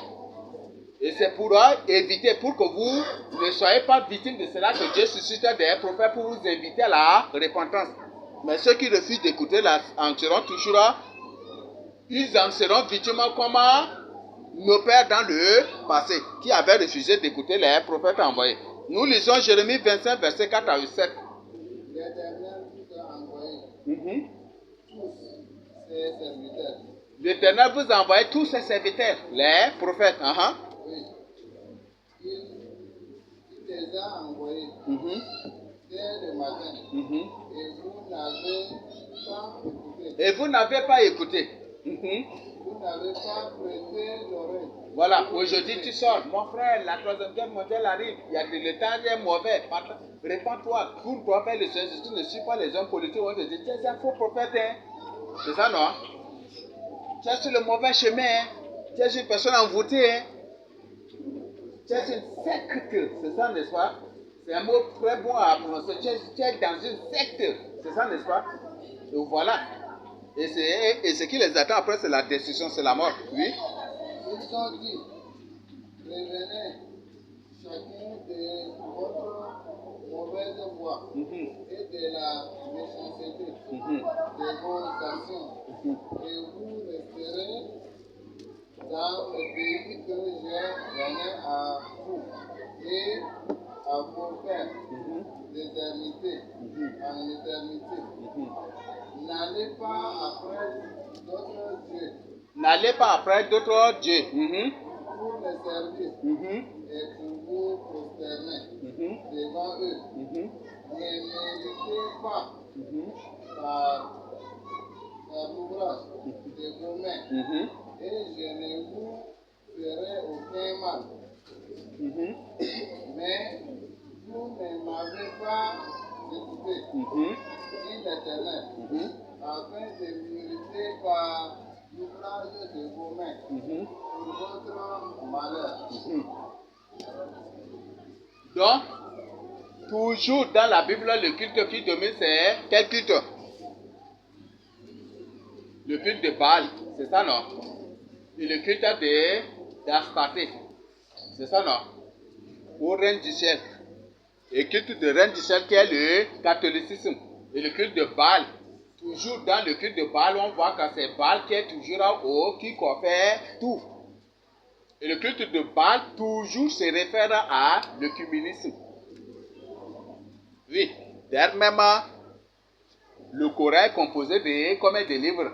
Et c'est pour éviter, pour que vous ne soyez pas victimes de cela, que Dieu suscite des prophètes pour vous inviter à la repentance. Mais ceux qui refusent d'écouter en seront toujours, ils en seront victimes comme nos pères dans le passé, qui avaient refusé d'écouter les prophètes envoyés. Nous lisons Jérémie 25, verset 4 à 7. L'Éternel vous a envoyé tous ses serviteurs. L'Éternel vous a envoyé tous ses serviteurs, les prophètes. Oui. Il les a envoyés dès le matin. Et vous n'avez pas écouté. Vous n'avez pas prêté l'oreille. Voilà, aujourd'hui tu sors. Mon frère, la troisième guerre mondiale arrive. Il y a le temps est mauvais. Répands-toi. Cours-toi vers le Seigneur. Si tu ne suis pas les hommes politiques, on te dit, tu es un faux prophète. C'est ça, non? Tu es sur le mauvais chemin. Tu es une personne envoûtée. Tu es une secte. C'est ça, n'est-ce pas? C'est un mot très bon à prononcer. Tu es dans une secte. C'est ça, n'est-ce pas? Donc voilà. Et ce qui les attend après, c'est la destruction, c'est la mort. Oui. Ils ont dit, prévenez chacun de votre mauvaise voie et de la méchanceté de vos actions. Et vous resterez dans le pays que j'ai donné à vous et à vos pères d'éternité en éternité. N'allez pas après d'autres dieux. N'allez pas après d'autres dieux. Pour les servir et pour vous prosterner devant eux. Ne méritez pas par l'ouvrage de vos mains et je ne vous ferai aucun mal. Mais vous ne m'avez pas écouté, dit l'Éternel, afin de mériter par l'ouvrage de vos mains pour votre malheur. Donc, toujours dans la Bible, le culte qui domine, c'est quel culte? Le culte de Baal, c'est ça, non? Et le culte d'Astarté, c'est ça, non? Ou reine du ciel. Et le culte de reine du ciel qui est le catholicisme. Et le culte de Baal, toujours dans le culte de Baal, on voit que c'est Baal qui est toujours en haut, qui fait tout. Et le culte de Baal, toujours se réfère à l'œcuménisme. Oui, d'ailleurs même, le Coran est composé de combien de livres?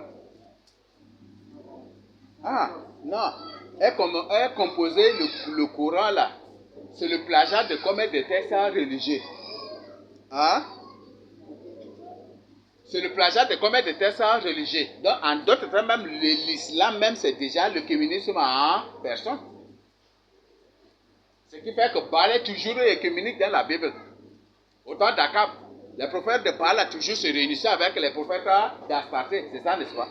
Ah, non, est composé le Coran là. C'est le plagiat de combien de textes religieux? Hein? C'est le plagiat de combien de textes religieux? Donc, en d'autres termes, même l'islam, même, c'est déjà le communisme en personne. Ce qui fait que Baal est toujours œcuménique dans la Bible. Autant d'Akab, les prophètes de Baal a toujours se réunissaient avec les prophètes d'Astarté. C'est ça, n'est-ce pas?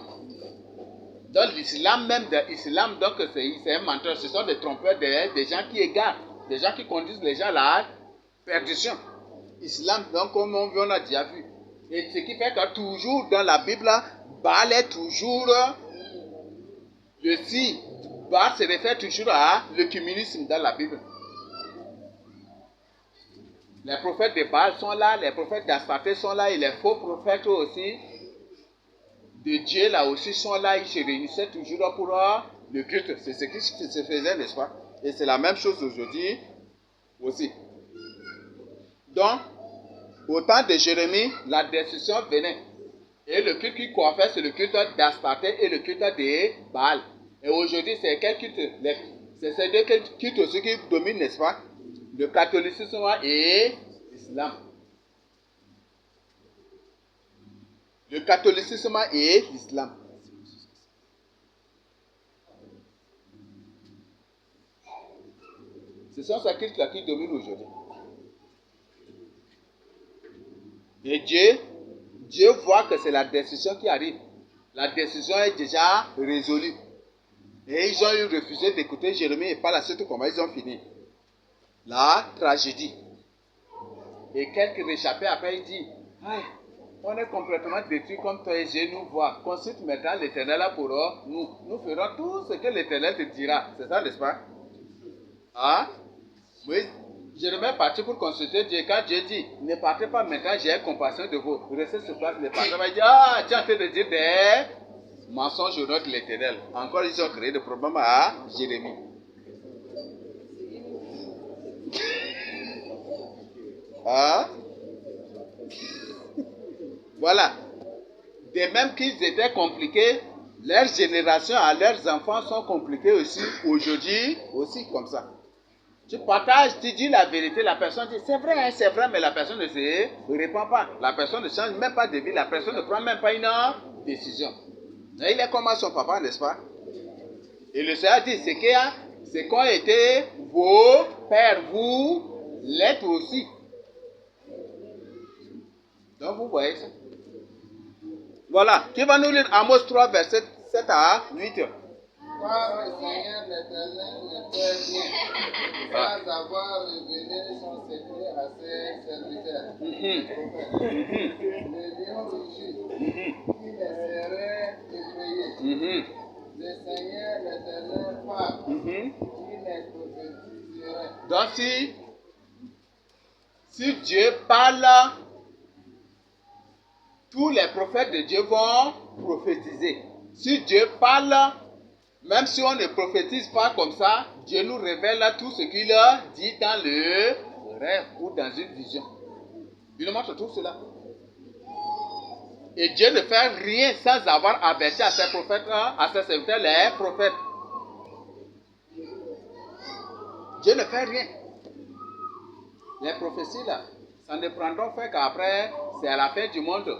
Donc, l'islam même, donc, c'est un menteur. Ce sont des trompeurs, des gens qui égarent, des gens qui conduisent les gens à la perdition. Islam, donc, comme on a déjà vu. Et ce qui fait que toujours dans la Bible, Baal est toujours Baal se réfère toujours à l'œcuménisme dans la Bible. Les prophètes de Baal sont là, les prophètes d'Astarté sont là, et les faux prophètes aussi de Dieu là aussi sont là, ils se réunissaient toujours pour le culte. C'est ce qui se faisait, n'est-ce pas? Et c'est la même chose aujourd'hui aussi. Donc, au temps de Jérémie, la destruction venait. Et le culte qui coiffait, c'est le culte d'Astarté et le culte de Baal. Et aujourd'hui, c'est quel culte? C'est ces deux cultes aussi qui dominent, n'est-ce pas? Le catholicisme et l'islam. Le catholicisme et l'islam. Ce sont ces cultes-là qui dominent aujourd'hui. Et Dieu voit que c'est la décision qui arrive. La décision est déjà résolue. Et ils ont refusé d'écouter Jérémie et par la suite comment ils ont fini. La tragédie. Et quelques réchappés après ils disent, on est complètement détruits comme toi et je nous vois. Consulte maintenant l'Éternel pour nous. Nous ferons tout ce que l'Éternel te dira. C'est ça, n'est-ce pas? Oui. Jérémie est parti pour consulter Dieu. Quand Dieu dit, ne partez pas maintenant, j'ai compassion de vous. Restez sur place, ne partez pas. Il dit, tu es en train de dire des mensonges au nom de l'Éternel. Encore, ils ont créé des problèmes à Jérémie. Voilà. De même qu'ils étaient compliqués, leurs générations à leurs enfants sont compliquées aussi, aujourd'hui, aussi comme ça. Tu partages, tu dis la vérité, la personne dit c'est vrai, mais la personne ne se répond pas. La personne ne change même pas de vie, la personne ne prend même pas une décision. Et il est comme son papa, n'est-ce pas? Et le Seigneur dit, c'est qu'ont été vos pères, vous l'êtes aussi. Donc vous voyez ça. Voilà, qui va nous lire Amos 3, verset 7 à 8. Car le Seigneur l'Éternel ne fait rien sans avoir révélé son secret à ses serviteurs, les prophètes. Le lion rugit, qui les serait effrayé. Le Seigneur l'Éternel parle, qui les prophétiserait. Donc si Dieu parle, tous les prophètes de Dieu vont prophétiser. Si Dieu parle, même si on ne prophétise pas comme ça, Dieu nous révèle tout ce qu'il a dit dans le rêve ou dans une vision. Il nous montre tout cela. Et Dieu ne fait rien sans avoir averti à ses prophètes, à ses serviteurs, les prophètes. Dieu ne fait rien. Les prophéties là, ça ne prendront fin qu'après, c'est à la fin du monde.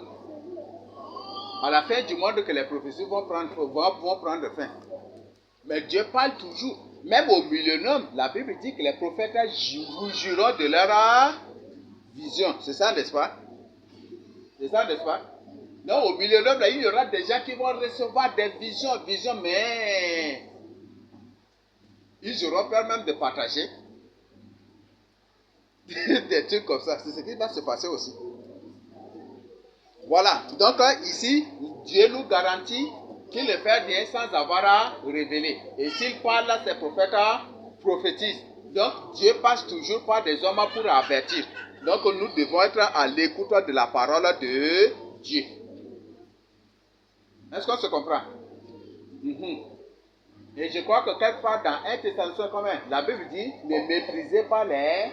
À la fin du monde que les prophéties vont prendre fin. Mais Dieu parle toujours. Même au millénium, la Bible dit que les prophètes vous jureront de leur vision. C'est ça, n'est-ce pas? C'est ça, n'est-ce pas? Non, au millénium, là, il y aura des gens qui vont recevoir des visions, mais ils auront peur même de partager des trucs comme ça. C'est ce qui va se passer aussi. Voilà. Donc, ici, Dieu nous garantit qu'il ne fait rien sans avoir à révéler. Et s'il parle, ses prophètes prophétisent. Donc, Dieu passe toujours par des hommes pour avertir. Donc, nous devons être à l'écoute de la parole de Dieu. Est-ce qu'on se comprend? Et je crois que quelque part dans 1 Thessaloniciens, la Bible dit, ne méprisez pas les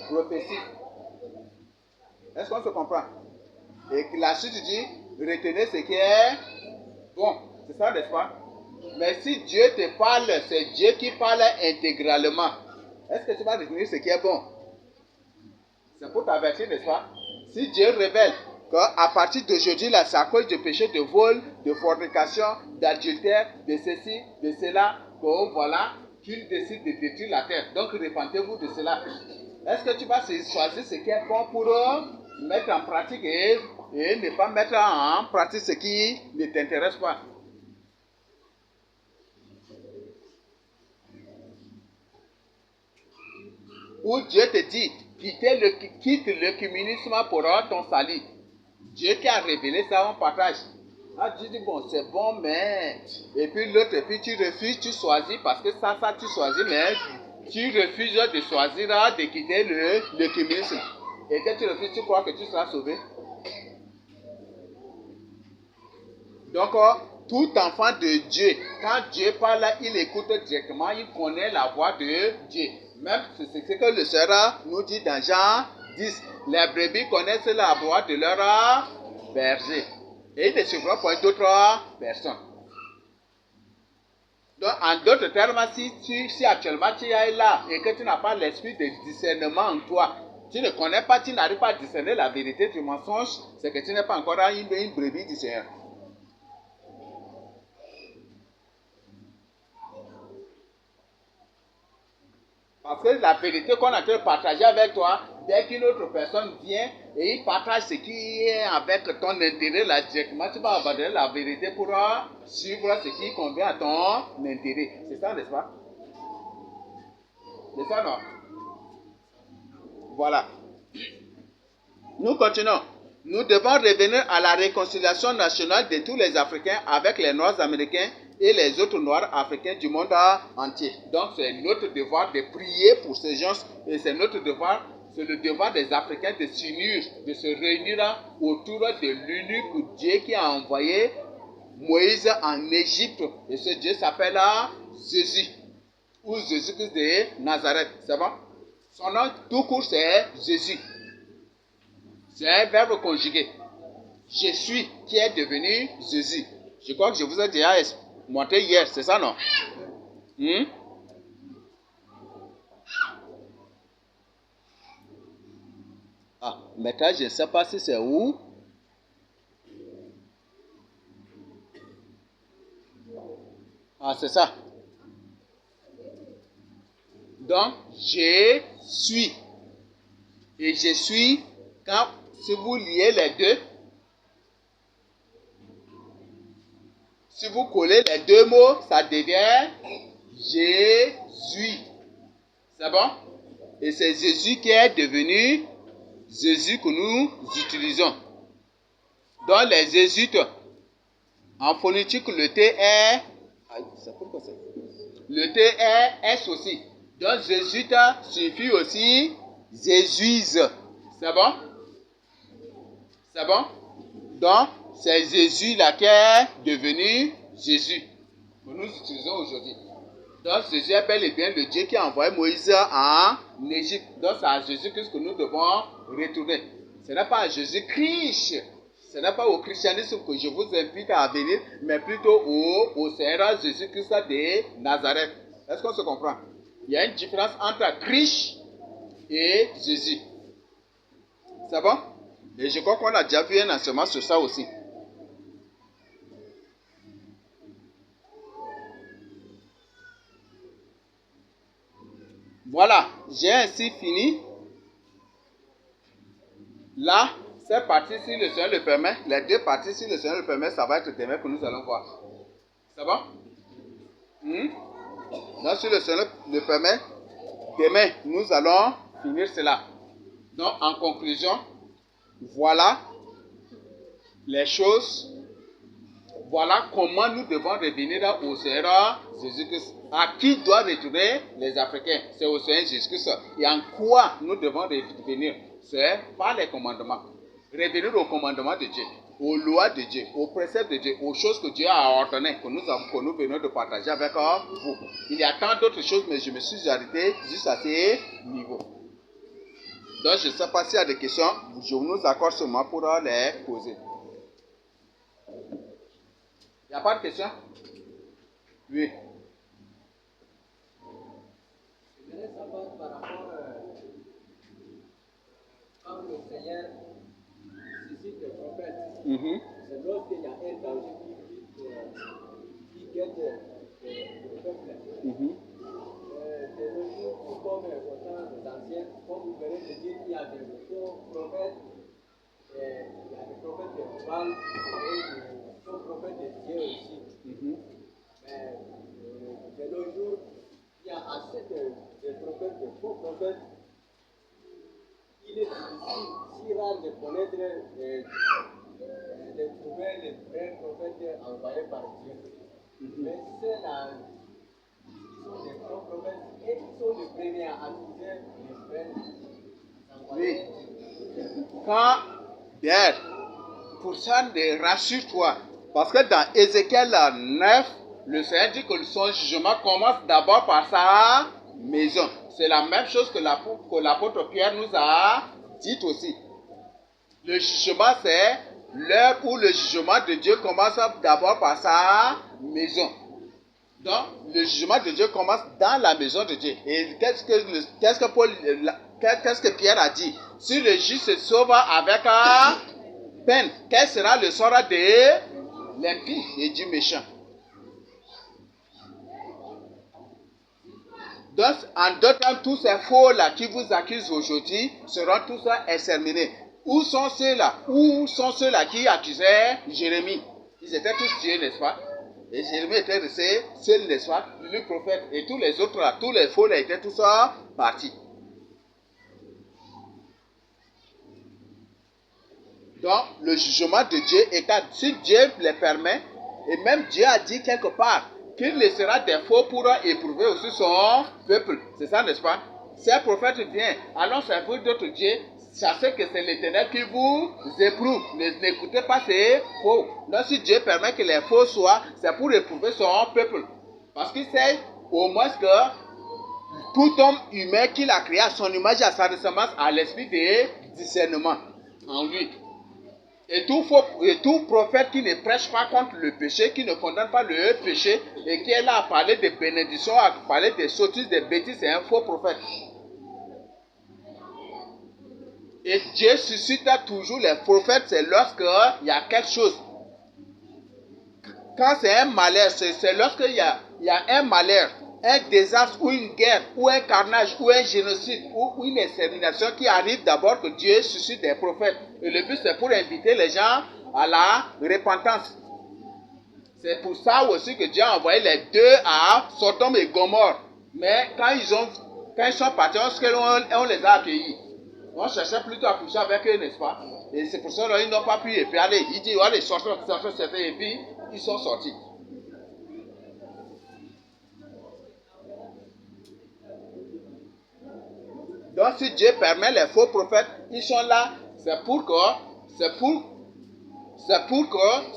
prophéties. Est-ce qu'on se comprend? Et la suite dit, retenez ce qui est bon. C'est ça, n'est-ce pas? Mais si Dieu te parle, c'est Dieu qui parle intégralement. Est-ce que tu vas retenir ce qui est bon? C'est pour t'avertir, n'est-ce pas? Si Dieu révèle qu'à partir d'aujourd'hui, là, c'est à cause de péché de vol, de fornication, d'adultère, de ceci, de cela, que voilà, qu'il décide de détruire la terre. Donc, repentez-vous de cela. Est-ce que tu vas choisir ce qui est bon pour mettre en pratique et ne pas mettre en pratique ce qui ne t'intéresse pas? Ou Dieu te dit, quitte le communisme pour ton salut. Dieu qui a révélé ça, on partage. Dieu dit, bon, c'est bon, mais... Et puis l'autre, et puis tu refuses, tu choisis, parce que ça tu choisis, mais tu refuses de choisir, de quitter le communisme. Et quand tu refuses, tu crois que tu seras sauvé? Donc, tout enfant de Dieu, quand Dieu parle, il écoute directement, il connaît la voix de Dieu. Même c'est ce que le Seigneur nous dit dans Jean 10. Les brebis connaissent la voix de leur berger. Et ils ne suivront point d'autres personnes. Donc, en d'autres termes, si actuellement tu es là et que tu n'as pas l'esprit de discernement en toi, tu ne connais pas, tu n'arrives pas à discerner la vérité du mensonge, c'est que tu n'es pas encore une brebis du Seigneur. Parce que la vérité qu'on a train de partager avec toi, dès qu'une autre personne vient et il partage ce qui est avec ton intérêt, là, directement, tu vas abandonner la vérité pour suivre ce qui convient à ton intérêt. C'est ça, n'est-ce pas? C'est ça, non? Voilà. Nous continuons. Nous devons revenir à la réconciliation nationale de tous les Africains avec les Noirs américains et les autres Noirs africains du monde entier. Donc c'est notre devoir de prier pour ces gens et c'est notre devoir, c'est le devoir des Africains de s'unir, de se réunir autour de l'unique Dieu qui a envoyé Moïse en Égypte. Et ce Dieu s'appelle Jésus ou Jésus-Christ de Nazareth. C'est bon? Son nom tout court c'est Jésus. C'est un verbe conjugué. Je suis qui est devenu Jésus. Je crois que je vous ai déjà montré hier, c'est ça, non? Ah, maintenant, je ne sais pas si c'est où. Ah, c'est ça. Donc, je suis. Et je suis, quand, si vous liez les deux, si vous collez les deux mots, ça devient Jésus. C'est bon? Et c'est Jésus qui est devenu Jésus que nous utilisons. Dans les jésuites, en phonétique, le T est... Le T est S aussi. Donc jésuite suffit aussi Jésuise. C'est bon? C'est bon? Donc, c'est Jésus là qui est devenu Jésus que nous utilisons aujourd'hui. Donc, Jésus est bel et bien le Dieu qui a envoyé Moïse en Égypte. Donc, c'est à Jésus-Christ que nous devons retourner. Ce n'est pas à Jésus-Christ. Ce n'est pas au christianisme que je vous invite à venir, mais plutôt au Seigneur Jésus-Christ de Nazareth. Est-ce qu'on se comprend? Il y a une différence entre Christ et Jésus. C'est bon? Et je crois qu'on a déjà vu un enseignement sur ça aussi. Voilà, j'ai ainsi fini. Là, cette partie, si le Seigneur le permet, les deux parties, si le Seigneur le permet, ça va être demain que nous allons voir. C'est bon? Donc, si le Seigneur le permet, demain, nous allons finir cela. Donc, en conclusion, voilà les choses. Voilà comment nous devons revenir au Seigneur Jésus-Christ. À qui doivent retourner les Africains? C'est au Seigneur Jésus-Christ. Et en quoi nous devons revenir? C'est par les commandements. Revenir aux commandements de Dieu, aux lois de Dieu, aux préceptes de Dieu, aux choses que Dieu a ordonnées, que nous venons de partager avec vous. Il y a tant d'autres choses, mais je me suis arrêté juste à ces niveaux. Donc, je ne sais pas s'il y a des questions, je nous accorde seulement pour les poser. Il n'y a pas de questions? Oui. Je voudrais savoir par rapport quand le Seigneur suscite le prophète. C'est lorsqu'il y a un danger qui guette le peuple. De nos jours, comme au temps des anciens, comme vous venez de dire, il y a des faux prophètes, il y a des prophètes de Baal et des faux prophètes de Dieu aussi. Mais de nos jours, il y a assez de prophètes, de faux prophètes. Il est difficile, si rare de connaître, de trouver les vrais prophètes envoyés par Dieu. Mais ceux-là, ils sont des faux prophètes et ils sont les premiers à accuser les vrais envoyés. Oui. Quand, bien, pour ça, rassure-toi, Parce que dans Ézéchiel 9, le Seigneur dit que son jugement commence d'abord par sa maison. C'est la même chose que l'apôtre Pierre nous a dit aussi. Le jugement, c'est l'heure où le jugement de Dieu commence d'abord par sa maison. Donc, le jugement de Dieu commence dans la maison de Dieu. Et qu'est-ce que Pierre a dit? Si le juste se sauve avec peine, quel sera le sort de l'impie et du méchant? Donc, en d'autres termes, tous ces faux-là qui vous accusent aujourd'hui seront tous exterminés. Où sont ceux-là? Où sont ceux-là qui accusaient Jérémie? Ils étaient tous tués, n'est-ce pas? Et Jérémie était resté seul, n'est-ce pas? Le prophète et tous les autres là, tous les faux-là étaient tous partis. Donc, le jugement de Dieu est à, si Dieu les permet, et même Dieu a dit quelque part qu'il laissera des faux pour éprouver aussi son peuple. C'est ça, n'est-ce pas? Si un prophète vient, allons servir d'autres dieux, sachez que c'est l'Éternel qui vous éprouve. N'écoutez pas ces faux. Donc, si Dieu permet que les faux soient, c'est pour éprouver son peuple. Parce qu'il sait au moins que tout homme humain qu'il a créé à son image et à sa ressemblance a l'esprit de discernement en lui. Et tout prophète qui ne prêche pas contre le péché, qui ne condamne pas le péché, et qui est là à parler de bénédiction, à parler des sottises, des bêtises, c'est un faux prophète. Et Dieu suscite toujours les prophètes, c'est lorsqu'il y a quelque chose. Quand c'est un malheur, c'est lorsqu'il y a un malheur, un désastre ou une guerre, ou un carnage, ou un génocide, ou une extermination qui arrive d'abord que Dieu suscite des prophètes. Et le but c'est pour inviter les gens à la repentance. C'est pour ça aussi que Dieu a envoyé les deux à Sodome et Gomorrhe. Mais quand ils sont partis, on les a accueillis. On cherchait plutôt à coucher avec eux, n'est-ce pas? Et c'est pour ça qu'ils n'ont pas pu. Et puis allez, il dit, allez, sortez, et puis ils sont sortis. Donc si Dieu permet les faux prophètes, ils sont là, c'est pour que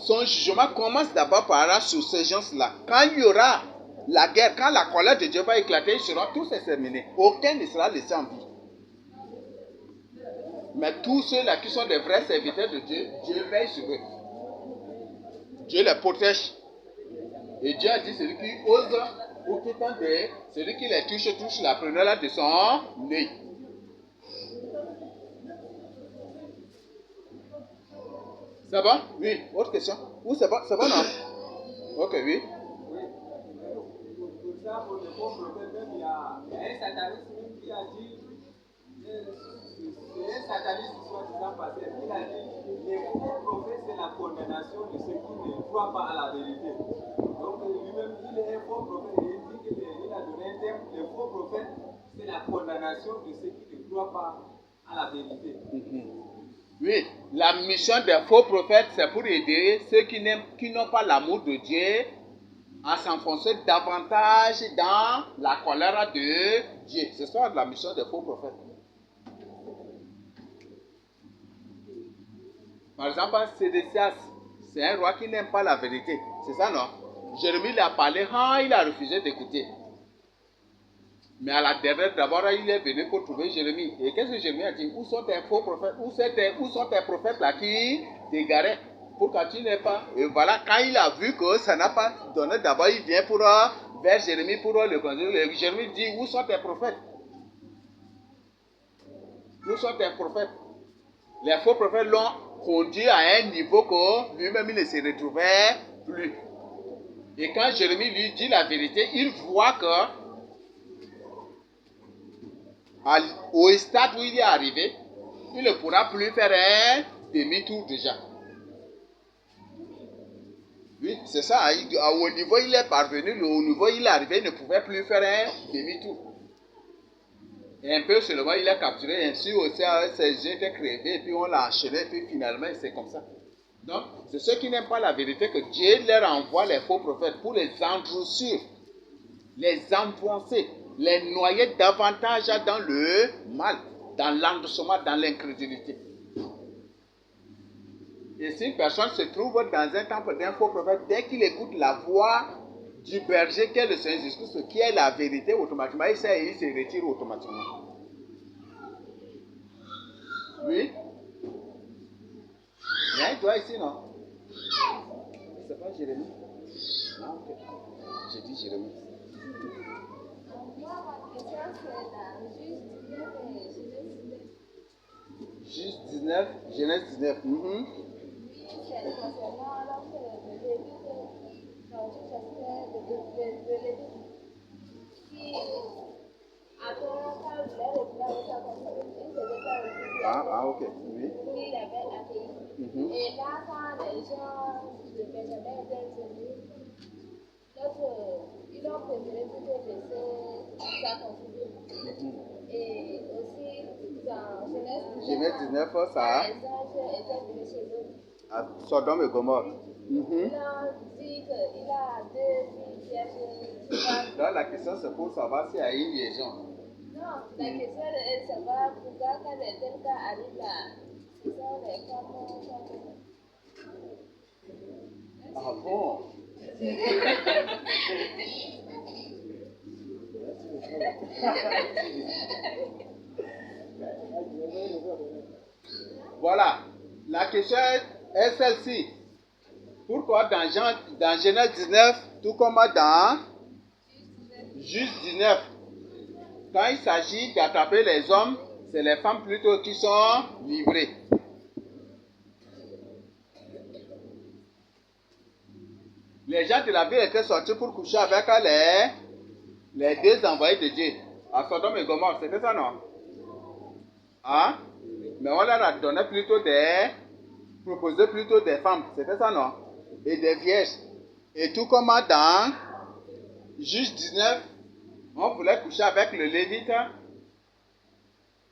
son jugement commence d'abord par là sur ces gens-là. Quand il y aura la guerre, quand la colère de Dieu va éclater, ils seront tous exterminés. Aucun ne sera laissé en vie. Mais tous ceux-là qui sont des vrais serviteurs de Dieu, Dieu veille sur eux. Dieu les protège. Et Dieu a dit, celui qui ose ou qui tente, celui qui les touche la prunelle de son œil. C'est bon? Oui. Autre question? Ou c'est bon? C'est bon, non? Ok, oui. Oui. Pour ça, pour les faux prophètes, même il y a un sataniste qui a dit, c'est un sataniste soi-disant passé, il a dit, les faux prophètes, c'est la condamnation de ceux qui ne croient pas à la vérité. Donc lui-même, il est un faux prophète et il dit qu'il a donné un terme, les faux prophètes, c'est la condamnation de ceux qui ne croient pas à la vérité. Oui, la mission des faux prophètes, c'est pour aider ceux qui n'ont pas l'amour de Dieu à s'enfoncer davantage dans la colère de Dieu. C'est ça la mission des faux prophètes. Par exemple, Sédécias, c'est un roi qui n'aime pas la vérité. C'est ça, non? Jérémie lui a parlé, il a refusé d'écouter. Mais à la dernière, d'abord, il est venu pour trouver Jérémie. Et qu'est-ce que Jérémie a dit? Où sont tes faux prophètes? Où sont tes prophètes là qui t'égaraient pour que tu n'aies pas? Et voilà, quand il a vu que ça n'a pas donné, d'abord il vient vers Jérémie pour le conduire. Jérémie dit, où sont tes prophètes? Où sont tes prophètes? Les faux prophètes l'ont conduit à un niveau que lui-même il ne se retrouvait plus. Et quand Jérémie lui dit la vérité, il voit que au stade où il est arrivé, il ne pourra plus faire un demi-tour déjà. Oui, c'est ça. Au niveau où il est parvenu, au niveau où il est arrivé, il ne pouvait plus faire un demi-tour. Et un peu seulement, il est capturé, ainsi aussi ses yeux étaient crevés, et puis on l'a enchaîné, et puis finalement, c'est comme ça. Donc, c'est ceux qui n'aiment pas la vérité que Dieu leur envoie les faux prophètes pour les endurcir, les enfoncer, les noyer davantage dans le mal, dans l'endurcissement, dans l'incrédulité. Et si une personne se trouve dans un temple d'un faux prophète, dès qu'il écoute la voix du berger qui est le Seigneur Jésus-Christ, qui est la vérité, automatiquement, il sait et il se retire automatiquement. Oui? Il y a un doigt ici, non? C'est pas Jérémie? Non, ok. J'ai dit Jérémie. Moi, ma question, c'est la juste 19 et Genèse 19. Juste 19, Genèse 19. Oui, c'est concernant lorsque le Lévite, quand Dieu chassait le Lévite, qui, après, quand il voulait revenir avec sa compagne, il faisait ça aussi. Ok, oui. Il avait accueilli. Et là, quand les gens de Benjamin étaient venus, ils ont préféré plutôt laisser sa concubine. Et aussi, dans Genèse 19, ça. les anges étaient venus chez eux. À Sodome et Gomorrhe. Ils ont dit qu'il a 2 filles vierges. Donc la question c'est pour savoir s'il y a une liaison. Non, la question est de savoir pourquoi quand les tel cas arrivent là, ce sont les femmes. Ah bon? Voilà. La question est celle-ci. Pourquoi dans Genèse 19, tout comme dans Juste 19, quand il s'agit d'attraper les hommes, c'est les femmes plutôt qui sont livrées. Les gens de la ville étaient sortis pour coucher avec les 2 envoyés de Dieu à Sodome et Gomorrhe. C'était ça, non? Hein? Mais on leur a donné proposé plutôt des femmes. C'était ça, non? Et des vierges. Et tout comme dans Juste 19, on voulait coucher avec le Lévite,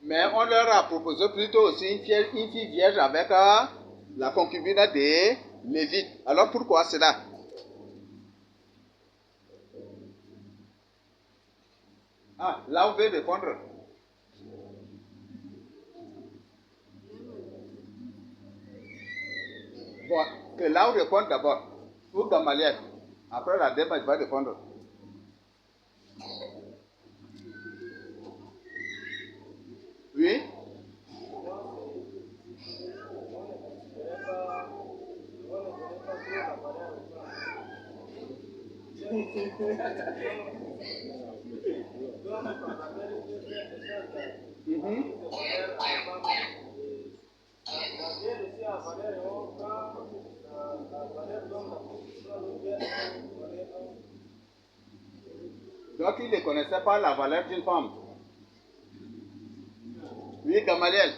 mais on leur a proposé plutôt aussi une fille vierge avec la concubine des Lévites. Alors pourquoi cela? Ah, là vous pouvez répondre. Bon, que là vous répondez d'abord. Pour Gamaliel. Après la débat, je vais répondre. Oui? Donc il ne connaissait pas la valeur d'une femme. Oui, Gamaliel.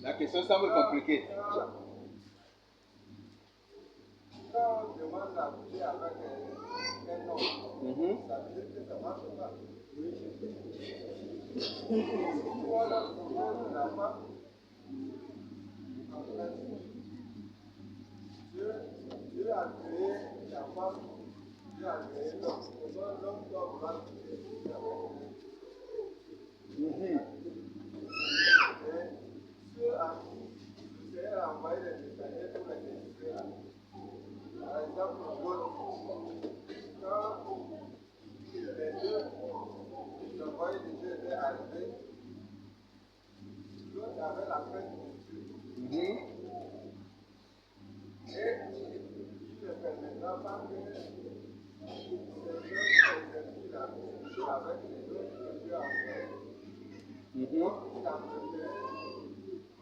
La question semble compliquée. Quand on demande à coucher avec un homme, ça veut dire que ça ne marche pas. Voilà, la femme, en principe, Dieu a créé la femme, Dieu a créé l'homme. L'homme doit vouloir coucher avec elle. Et ceux à qui le Seigneur a envoyé les messagers pour les délivrer, par exemple, Lot, quand les 2 envoyés de Dieu étaient arrivés, Lot avait la crainte de Dieu. Et il ne permettra pas que ces gens qui la couchent avec les autres que Dieu a envoyés. Donc, il a préféré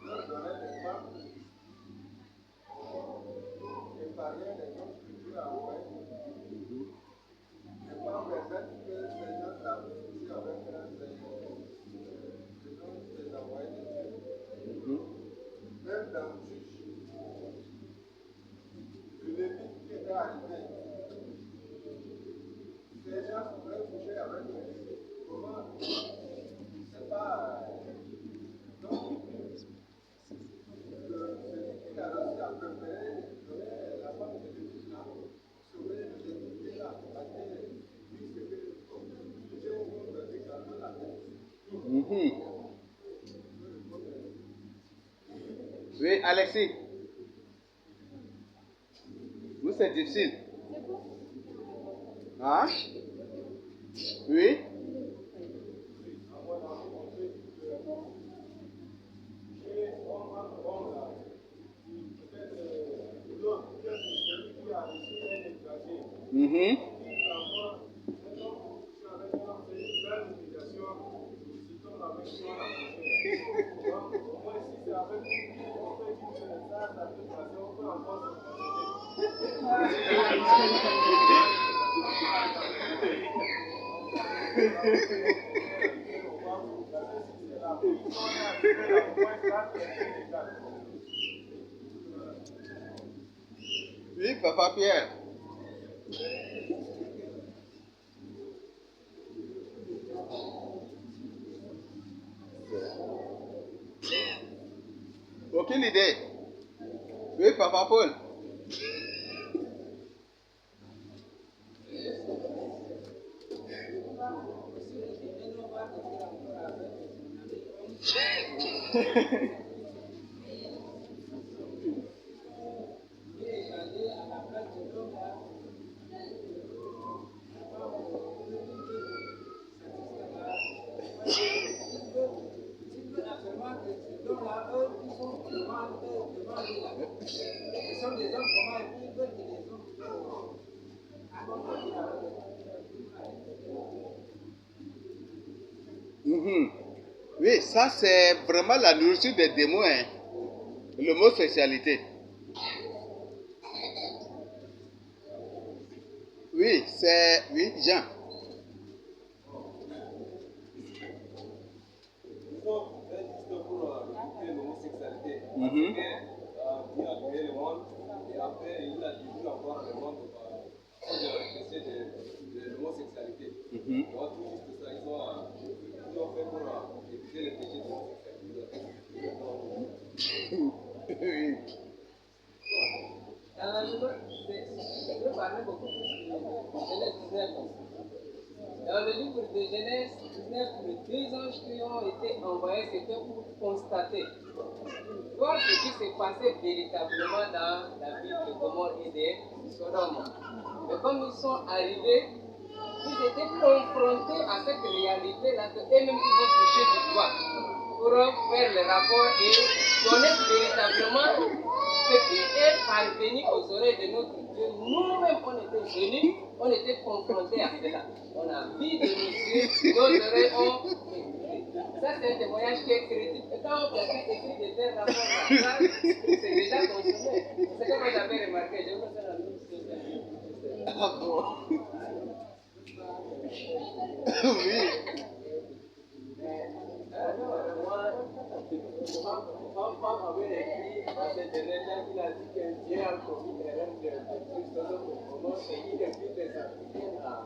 leur donner des femmes épargner les autres que Dieu a envoyés. Ne pas permettre que ces gens la couchent avec les envoyés de Dieu. Même dans Juge, le Lévite qui était arrivé, ces gens voulaient coucher avec le Lévite. Comment? C'est pas. Donc, celui qui a réussi à préférer donner la femme de Lévite là, sauver le Oui, Alexis. Oui, c'est difficile. Hein? Oui? Oui, Papa Pierre. Aucune idée. Oui, Papa Paul. Oui, ça c'est vraiment la nourriture des démons, hein. L'homosexualité. Oui, c'est... Oui, Jean. Je veux parler beaucoup plus de Genèse 19. Dans le livre de Genèse 19, les deux anges qui ont été envoyés, c'était pour constater, voir ce qui s'est passé véritablement dans la ville de Gomorrhe et de Sodome. Mais comme ils sont arrivés, ils étaient confrontés à cette réalité-là qu'eux-mêmes ils vont toucher du doigt pour faire le rapport et donner véritablement ce qui est parvenu aux oreilles de notre Dieu. Nous-mêmes, on était venus, on était confrontés à cela. On a vu de nos yeux, nos oreilles ont écouté. Ça, c'est un témoignage qui est crédible. Et quand quelqu'un écrit de tels rapports-là, c'est déjà consommé. C'est comme j'avais remarqué, je veux faire la même chose. Ah bon? Oui. Un femme avait écrit dans cette lettre qu'il a dit que Dieu a commis l'erreur de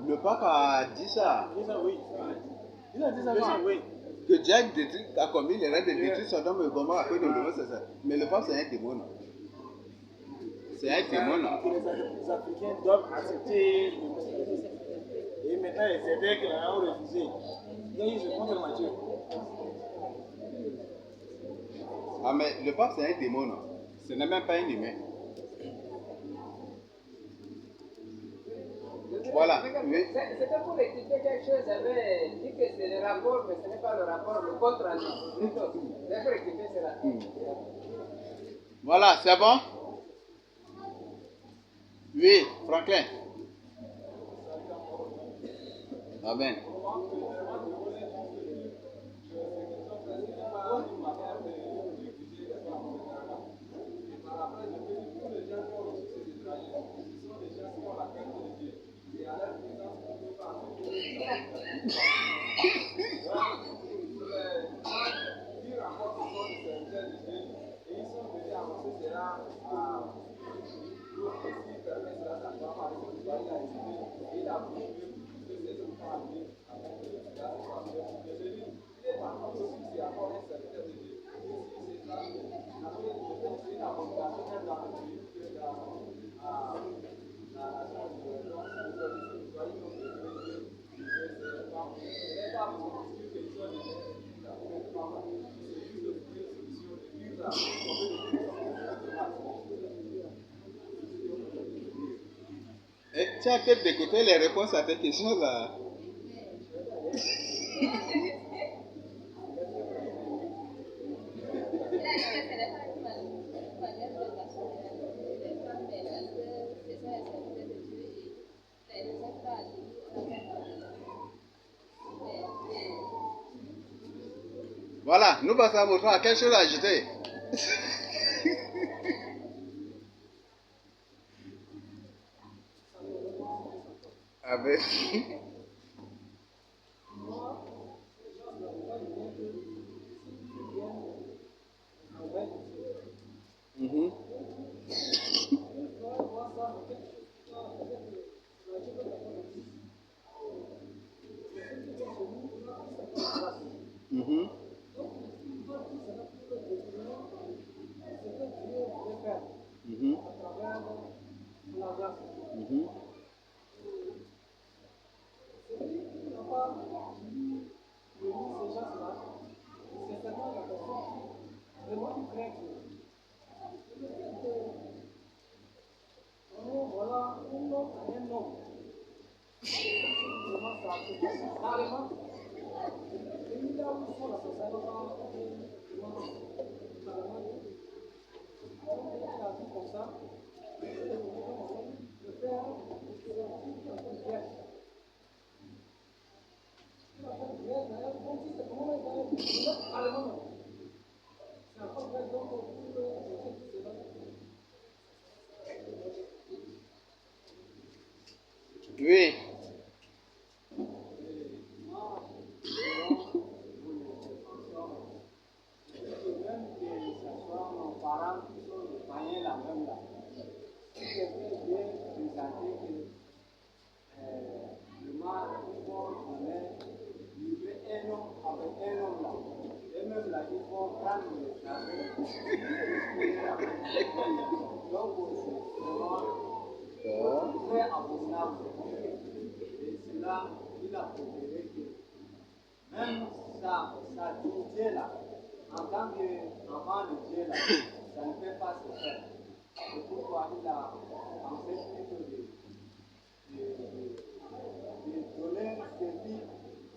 Le pape a dit ça. Oui. Il a dit ça, Oui. que Dieu a commis l'erreur de détruire Sodome et Gomorrhe à cause de l'homosexualité. Mais le pape, c'est un démon. C'est un démon. Que les Africains doivent accepter l'homosexualité. Et maintenant, les évêques ont refusé. Donc, ils se contre Matthieu. Ah, mais le pape, c'est un démon. Ce n'est même pas un humain. Voilà. Oui. C'était pour rectifier quelque chose. J'avais dit que c'est le rapport, mais ce n'est pas le rapport, le compte rendu. J'ai fait rectifier cela. Voilà, c'est bon? Oui, Franklin. Amen. Tu as peut-être d'écouter les réponses à tes questions là. Voilà, nous passons à votre tour. Quelque chose à ajouter? Avec. Mhm. Mhm. Mhm. Mhm. Oui. Très abominable. Et c'est là qu'il a préféré que même sa dignité là, en tant qu'enfant de Dieu là, ça ne peut pas se faire. C'est pourquoi il a pensé plutôt de donner ses vies,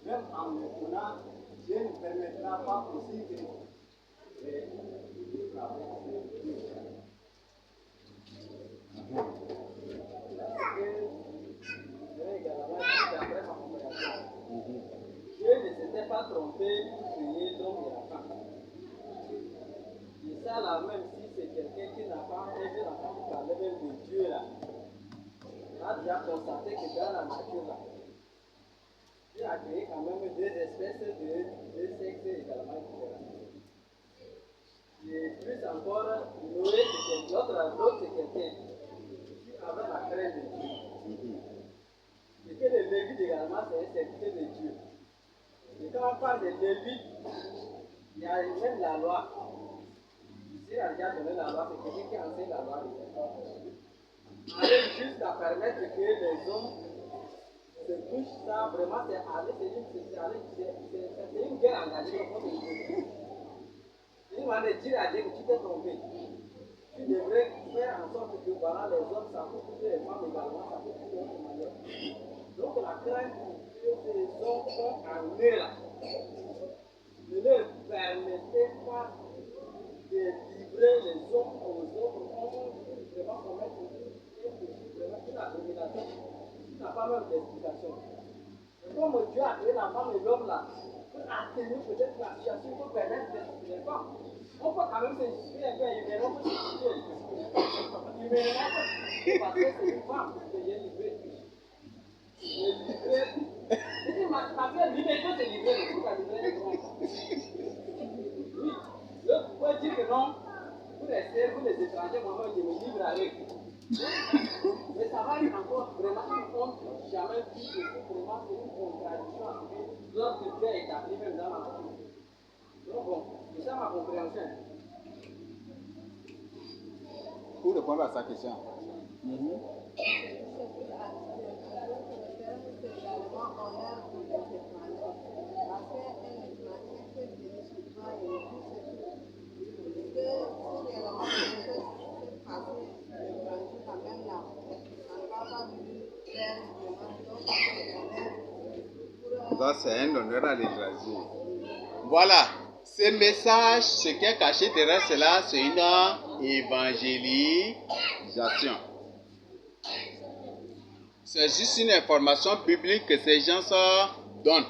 même en le donnant, Dieu ne permettra pas aussi que il avec ses vies. Dieu ne s'était pas trompé pour créer l'homme et la femme. Et ça là, même si c'est quelqu'un qui n'a pas un jeune enfant qui parlait même de Dieu là, on a déjà constaté que dans la nature là, Dieu a créé quand même deux espèces de sexes également différents. Et plus encore, Noé c'est l'autre c'est quelqu'un qui avait la crainte de Dieu. Et que le Lévite également c'est un serviteur de Dieu. Et quand on parle de Lévite, il y a même la loi. Dieu a déjà donné la loi, c'est quelqu'un qui enseigne la loi. Aller jusqu'à permettre que les hommes se couchent, ça vraiment c'est aller, c'est une guerre engagée contre Dieu. Il m'a dit, Dieu a dit que tu t'es trompé. Tu devrais faire en sorte que voilà, les hommes s'accouplent, les femmes également s'accouplent de notre manière. Donc la crainte que ces hommes sont en eux là, ne leur permettez pas de livrer les hommes aux autres hommes qui vraiment commettre une abomination qui n'a pas même d'explication. Comme Dieu a créé la femme et l'homme là, pour atténuer peut-être la situation, pour permettre les femmes. On peut quand même se justifier un peu humainement pour se justifier. Humainement, parce que c'est une femme que j'ai livrée. J'ai livré. Parce que l'humanité c'est livré, le couple a livré un grand. Oui, l'autre peut dire que non, vous les étrangers, moi je me livre avec. Mais ça va être encore vraiment une honte, jamais vu que vraiment c'est une contradiction à ce que l'ordre de Dieu est établi même dans la nature. Donc bon, c'est ça ma compréhension. Pour répondre à sa question. Donc, c'est un honneur à l'étranger. Voilà. Ce message, ce qui est caché derrière cela, c'est une évangélisation. C'est juste une information biblique que ces gens se donnent.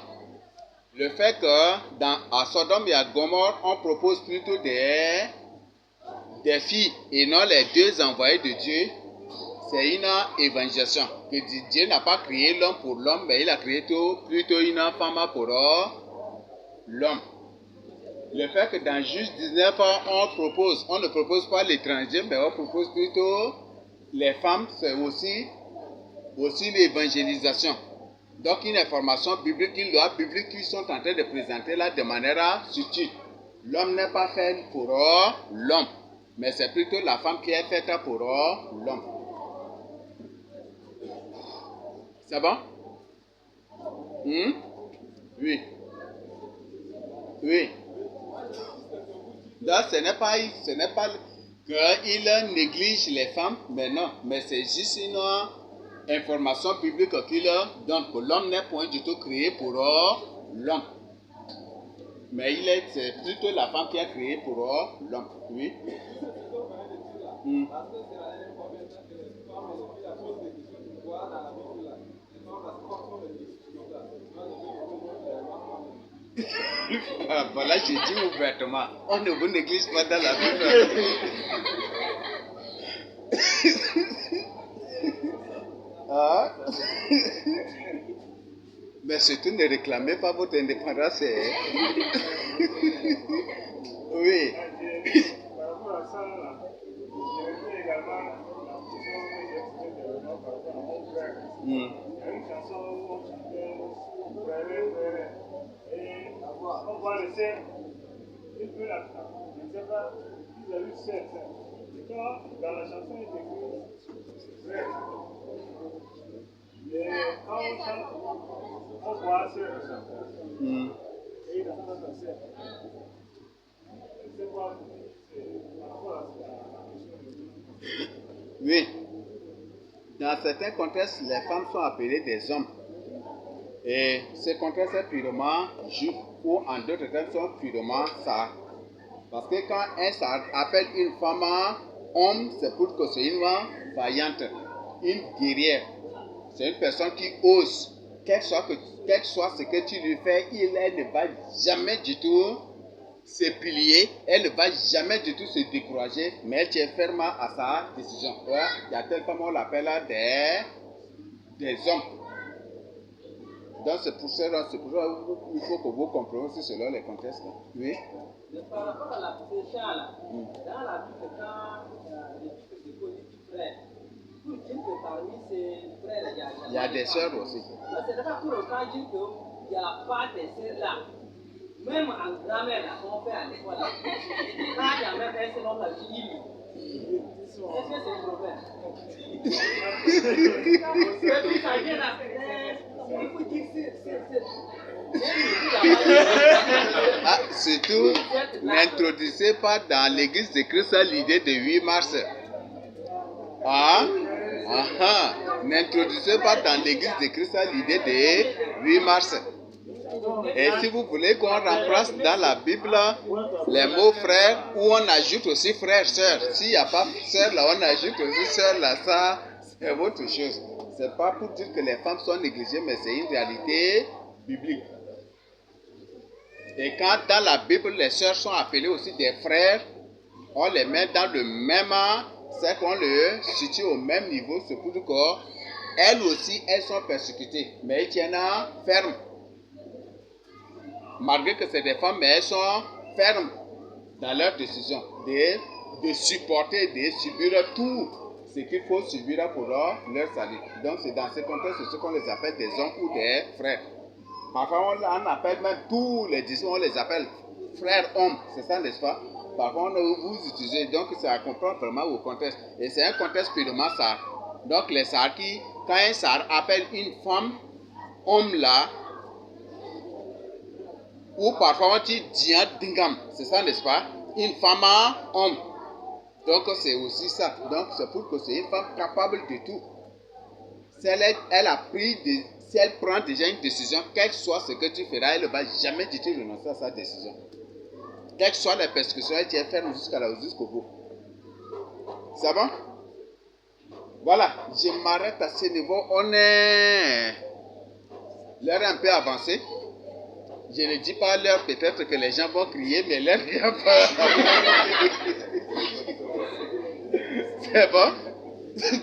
Le fait que à Sodome et à Gomorrhe, on propose plutôt des filles et non les deux envoyés de Dieu, c'est une évangélisation. Que Dieu n'a pas créé l'homme pour l'homme, mais il a créé plutôt une femme pour l'homme. Le fait que dans Juge 19, on ne propose pas l'étranger, mais on propose plutôt les femmes, c'est aussi une évangélisation. Donc une information biblique, une loi biblique qu'ils sont en train de présenter là de manière subtile. L'homme n'est pas fait pour l'homme, mais c'est plutôt la femme qui est faite pour l'homme. C'est bon? Oui. Oui. Donc ce n'est pas qu'il néglige les femmes, mais non, mais c'est juste une information biblique qu'il donne que l'homme n'est point du tout créé pour l'homme. Mais c'est plutôt la femme qui est créée pour l'homme. Oui. Parce que c'est la dernière fois que les femmes ont pris la chose des questions du pouvoir dans la Bible là. Les femmes là, c'est pas les questions là. Voilà, j'ai dit ouvertement, on ne vous néglige pas dans la Bible. Mais surtout ne réclamez pas votre indépendance. Oui. Par rapport à ça, là, j'ai vu également la chanson que j'ai écoutée de Renaud par rapport à mon frère. Il y a une chanson où on chantait Frère. Et on voit le cerf, il peut la je ne sais pas, il a eu cerf. Et quand dans la chanson il écrit frère. Et quand on chante, on voit cerf. Et il a fait notre cerf. C'est quoi par rapport à la question de Oui. Dans certains contextes, les femmes sont appelées des hommes. Et ce contexte est purement juif ou en d'autres termes sont purement ça. Parce que quand un ça appelle une femme homme, c'est pour que c'est une vaillante, une guerrière. C'est une personne qui ose. Quel soit ce que tu lui fais, elle ne va jamais du tout se plier, elle ne va jamais du tout se décourager, mais elle tient fermement à sa décision. Il y a telle femme, on l'appelle des hommes. Donc c'est pour ça qu'il faut que vous compreniez aussi selon les contextes. Oui. Mais par rapport à la pécha là, dans la Bible, quand les Bibles de Cody dit frère, pour dire que parmi ces frères, il y a des sœurs aussi. C'est pas pour autant dire qu'il n'y a pas des sœurs là. Même en grammaire, là, on fait à l'école, là, quand il y a même un seul homme, là, il dit est-ce que c'est un problème? Ça vient là, il faut dire surtout, n'introduisez pas dans l'église de Christ l'idée de 8 mars. N'introduisez pas dans l'église de Christ l'idée de 8 mars. Et si vous voulez qu'on remplace dans la Bible les mots frère, où on ajoute aussi frère, sœur. S'il n'y a pas sœur là, on ajoute aussi sœur là, ça c'est autre chose. C'est pas pour dire que les femmes sont négligées, mais c'est une réalité biblique. Et quand dans la Bible, les sœurs sont appelées aussi des frères, on les met dans le même, c'est qu'on les situe au même niveau, c'est pour dire qu'elles aussi, elles sont persécutées, mais elles tiennent ferme. Malgré que c'est des femmes, mais elles sont fermes dans leur décision de supporter, de subir tout ce qu'il faut subir pour leur salut. Donc c'est dans ce contexte ce qu'on les appelle des hommes ou des frères. Parfois on appelle même tous les disciples, on les appelle frères hommes, c'est ça n'est-ce pas? Parfois vous utilisez, donc ça comprend vraiment au contexte. Et c'est un contexte purement ça. Donc les sarkis, quand un sar appelle une femme homme là, ou parfois on dit Dian Dingam, c'est ça n'est-ce pas? Une femme homme. Donc c'est aussi ça. Donc c'est pour que c'est une femme capable de tout. Elle a pris si elle prend déjà une décision, quel soit ce que tu feras, elle ne va jamais du tout renoncer à sa décision. Quelles que soient les persécutions, elle tient ferme jusqu'au bout. C'est bon? Voilà, je m'arrête à ce niveau. On est... L'heure est un peu avancée. Je ne dis pas l'heure, peut-être que les gens vont crier, mais l'heure vient pas. C'est bon?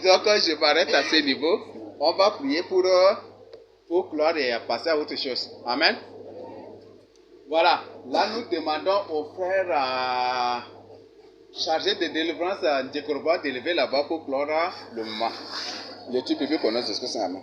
Donc, je m'arrête à ce niveau. On va prier pour clore et passer à autre chose. Amen. Voilà. Là, nous demandons aux frères chargés de délivrance à Ndjekorba d'élever là-bas pour clore le moment. Le type biblique connaît ce que c'est. Amen.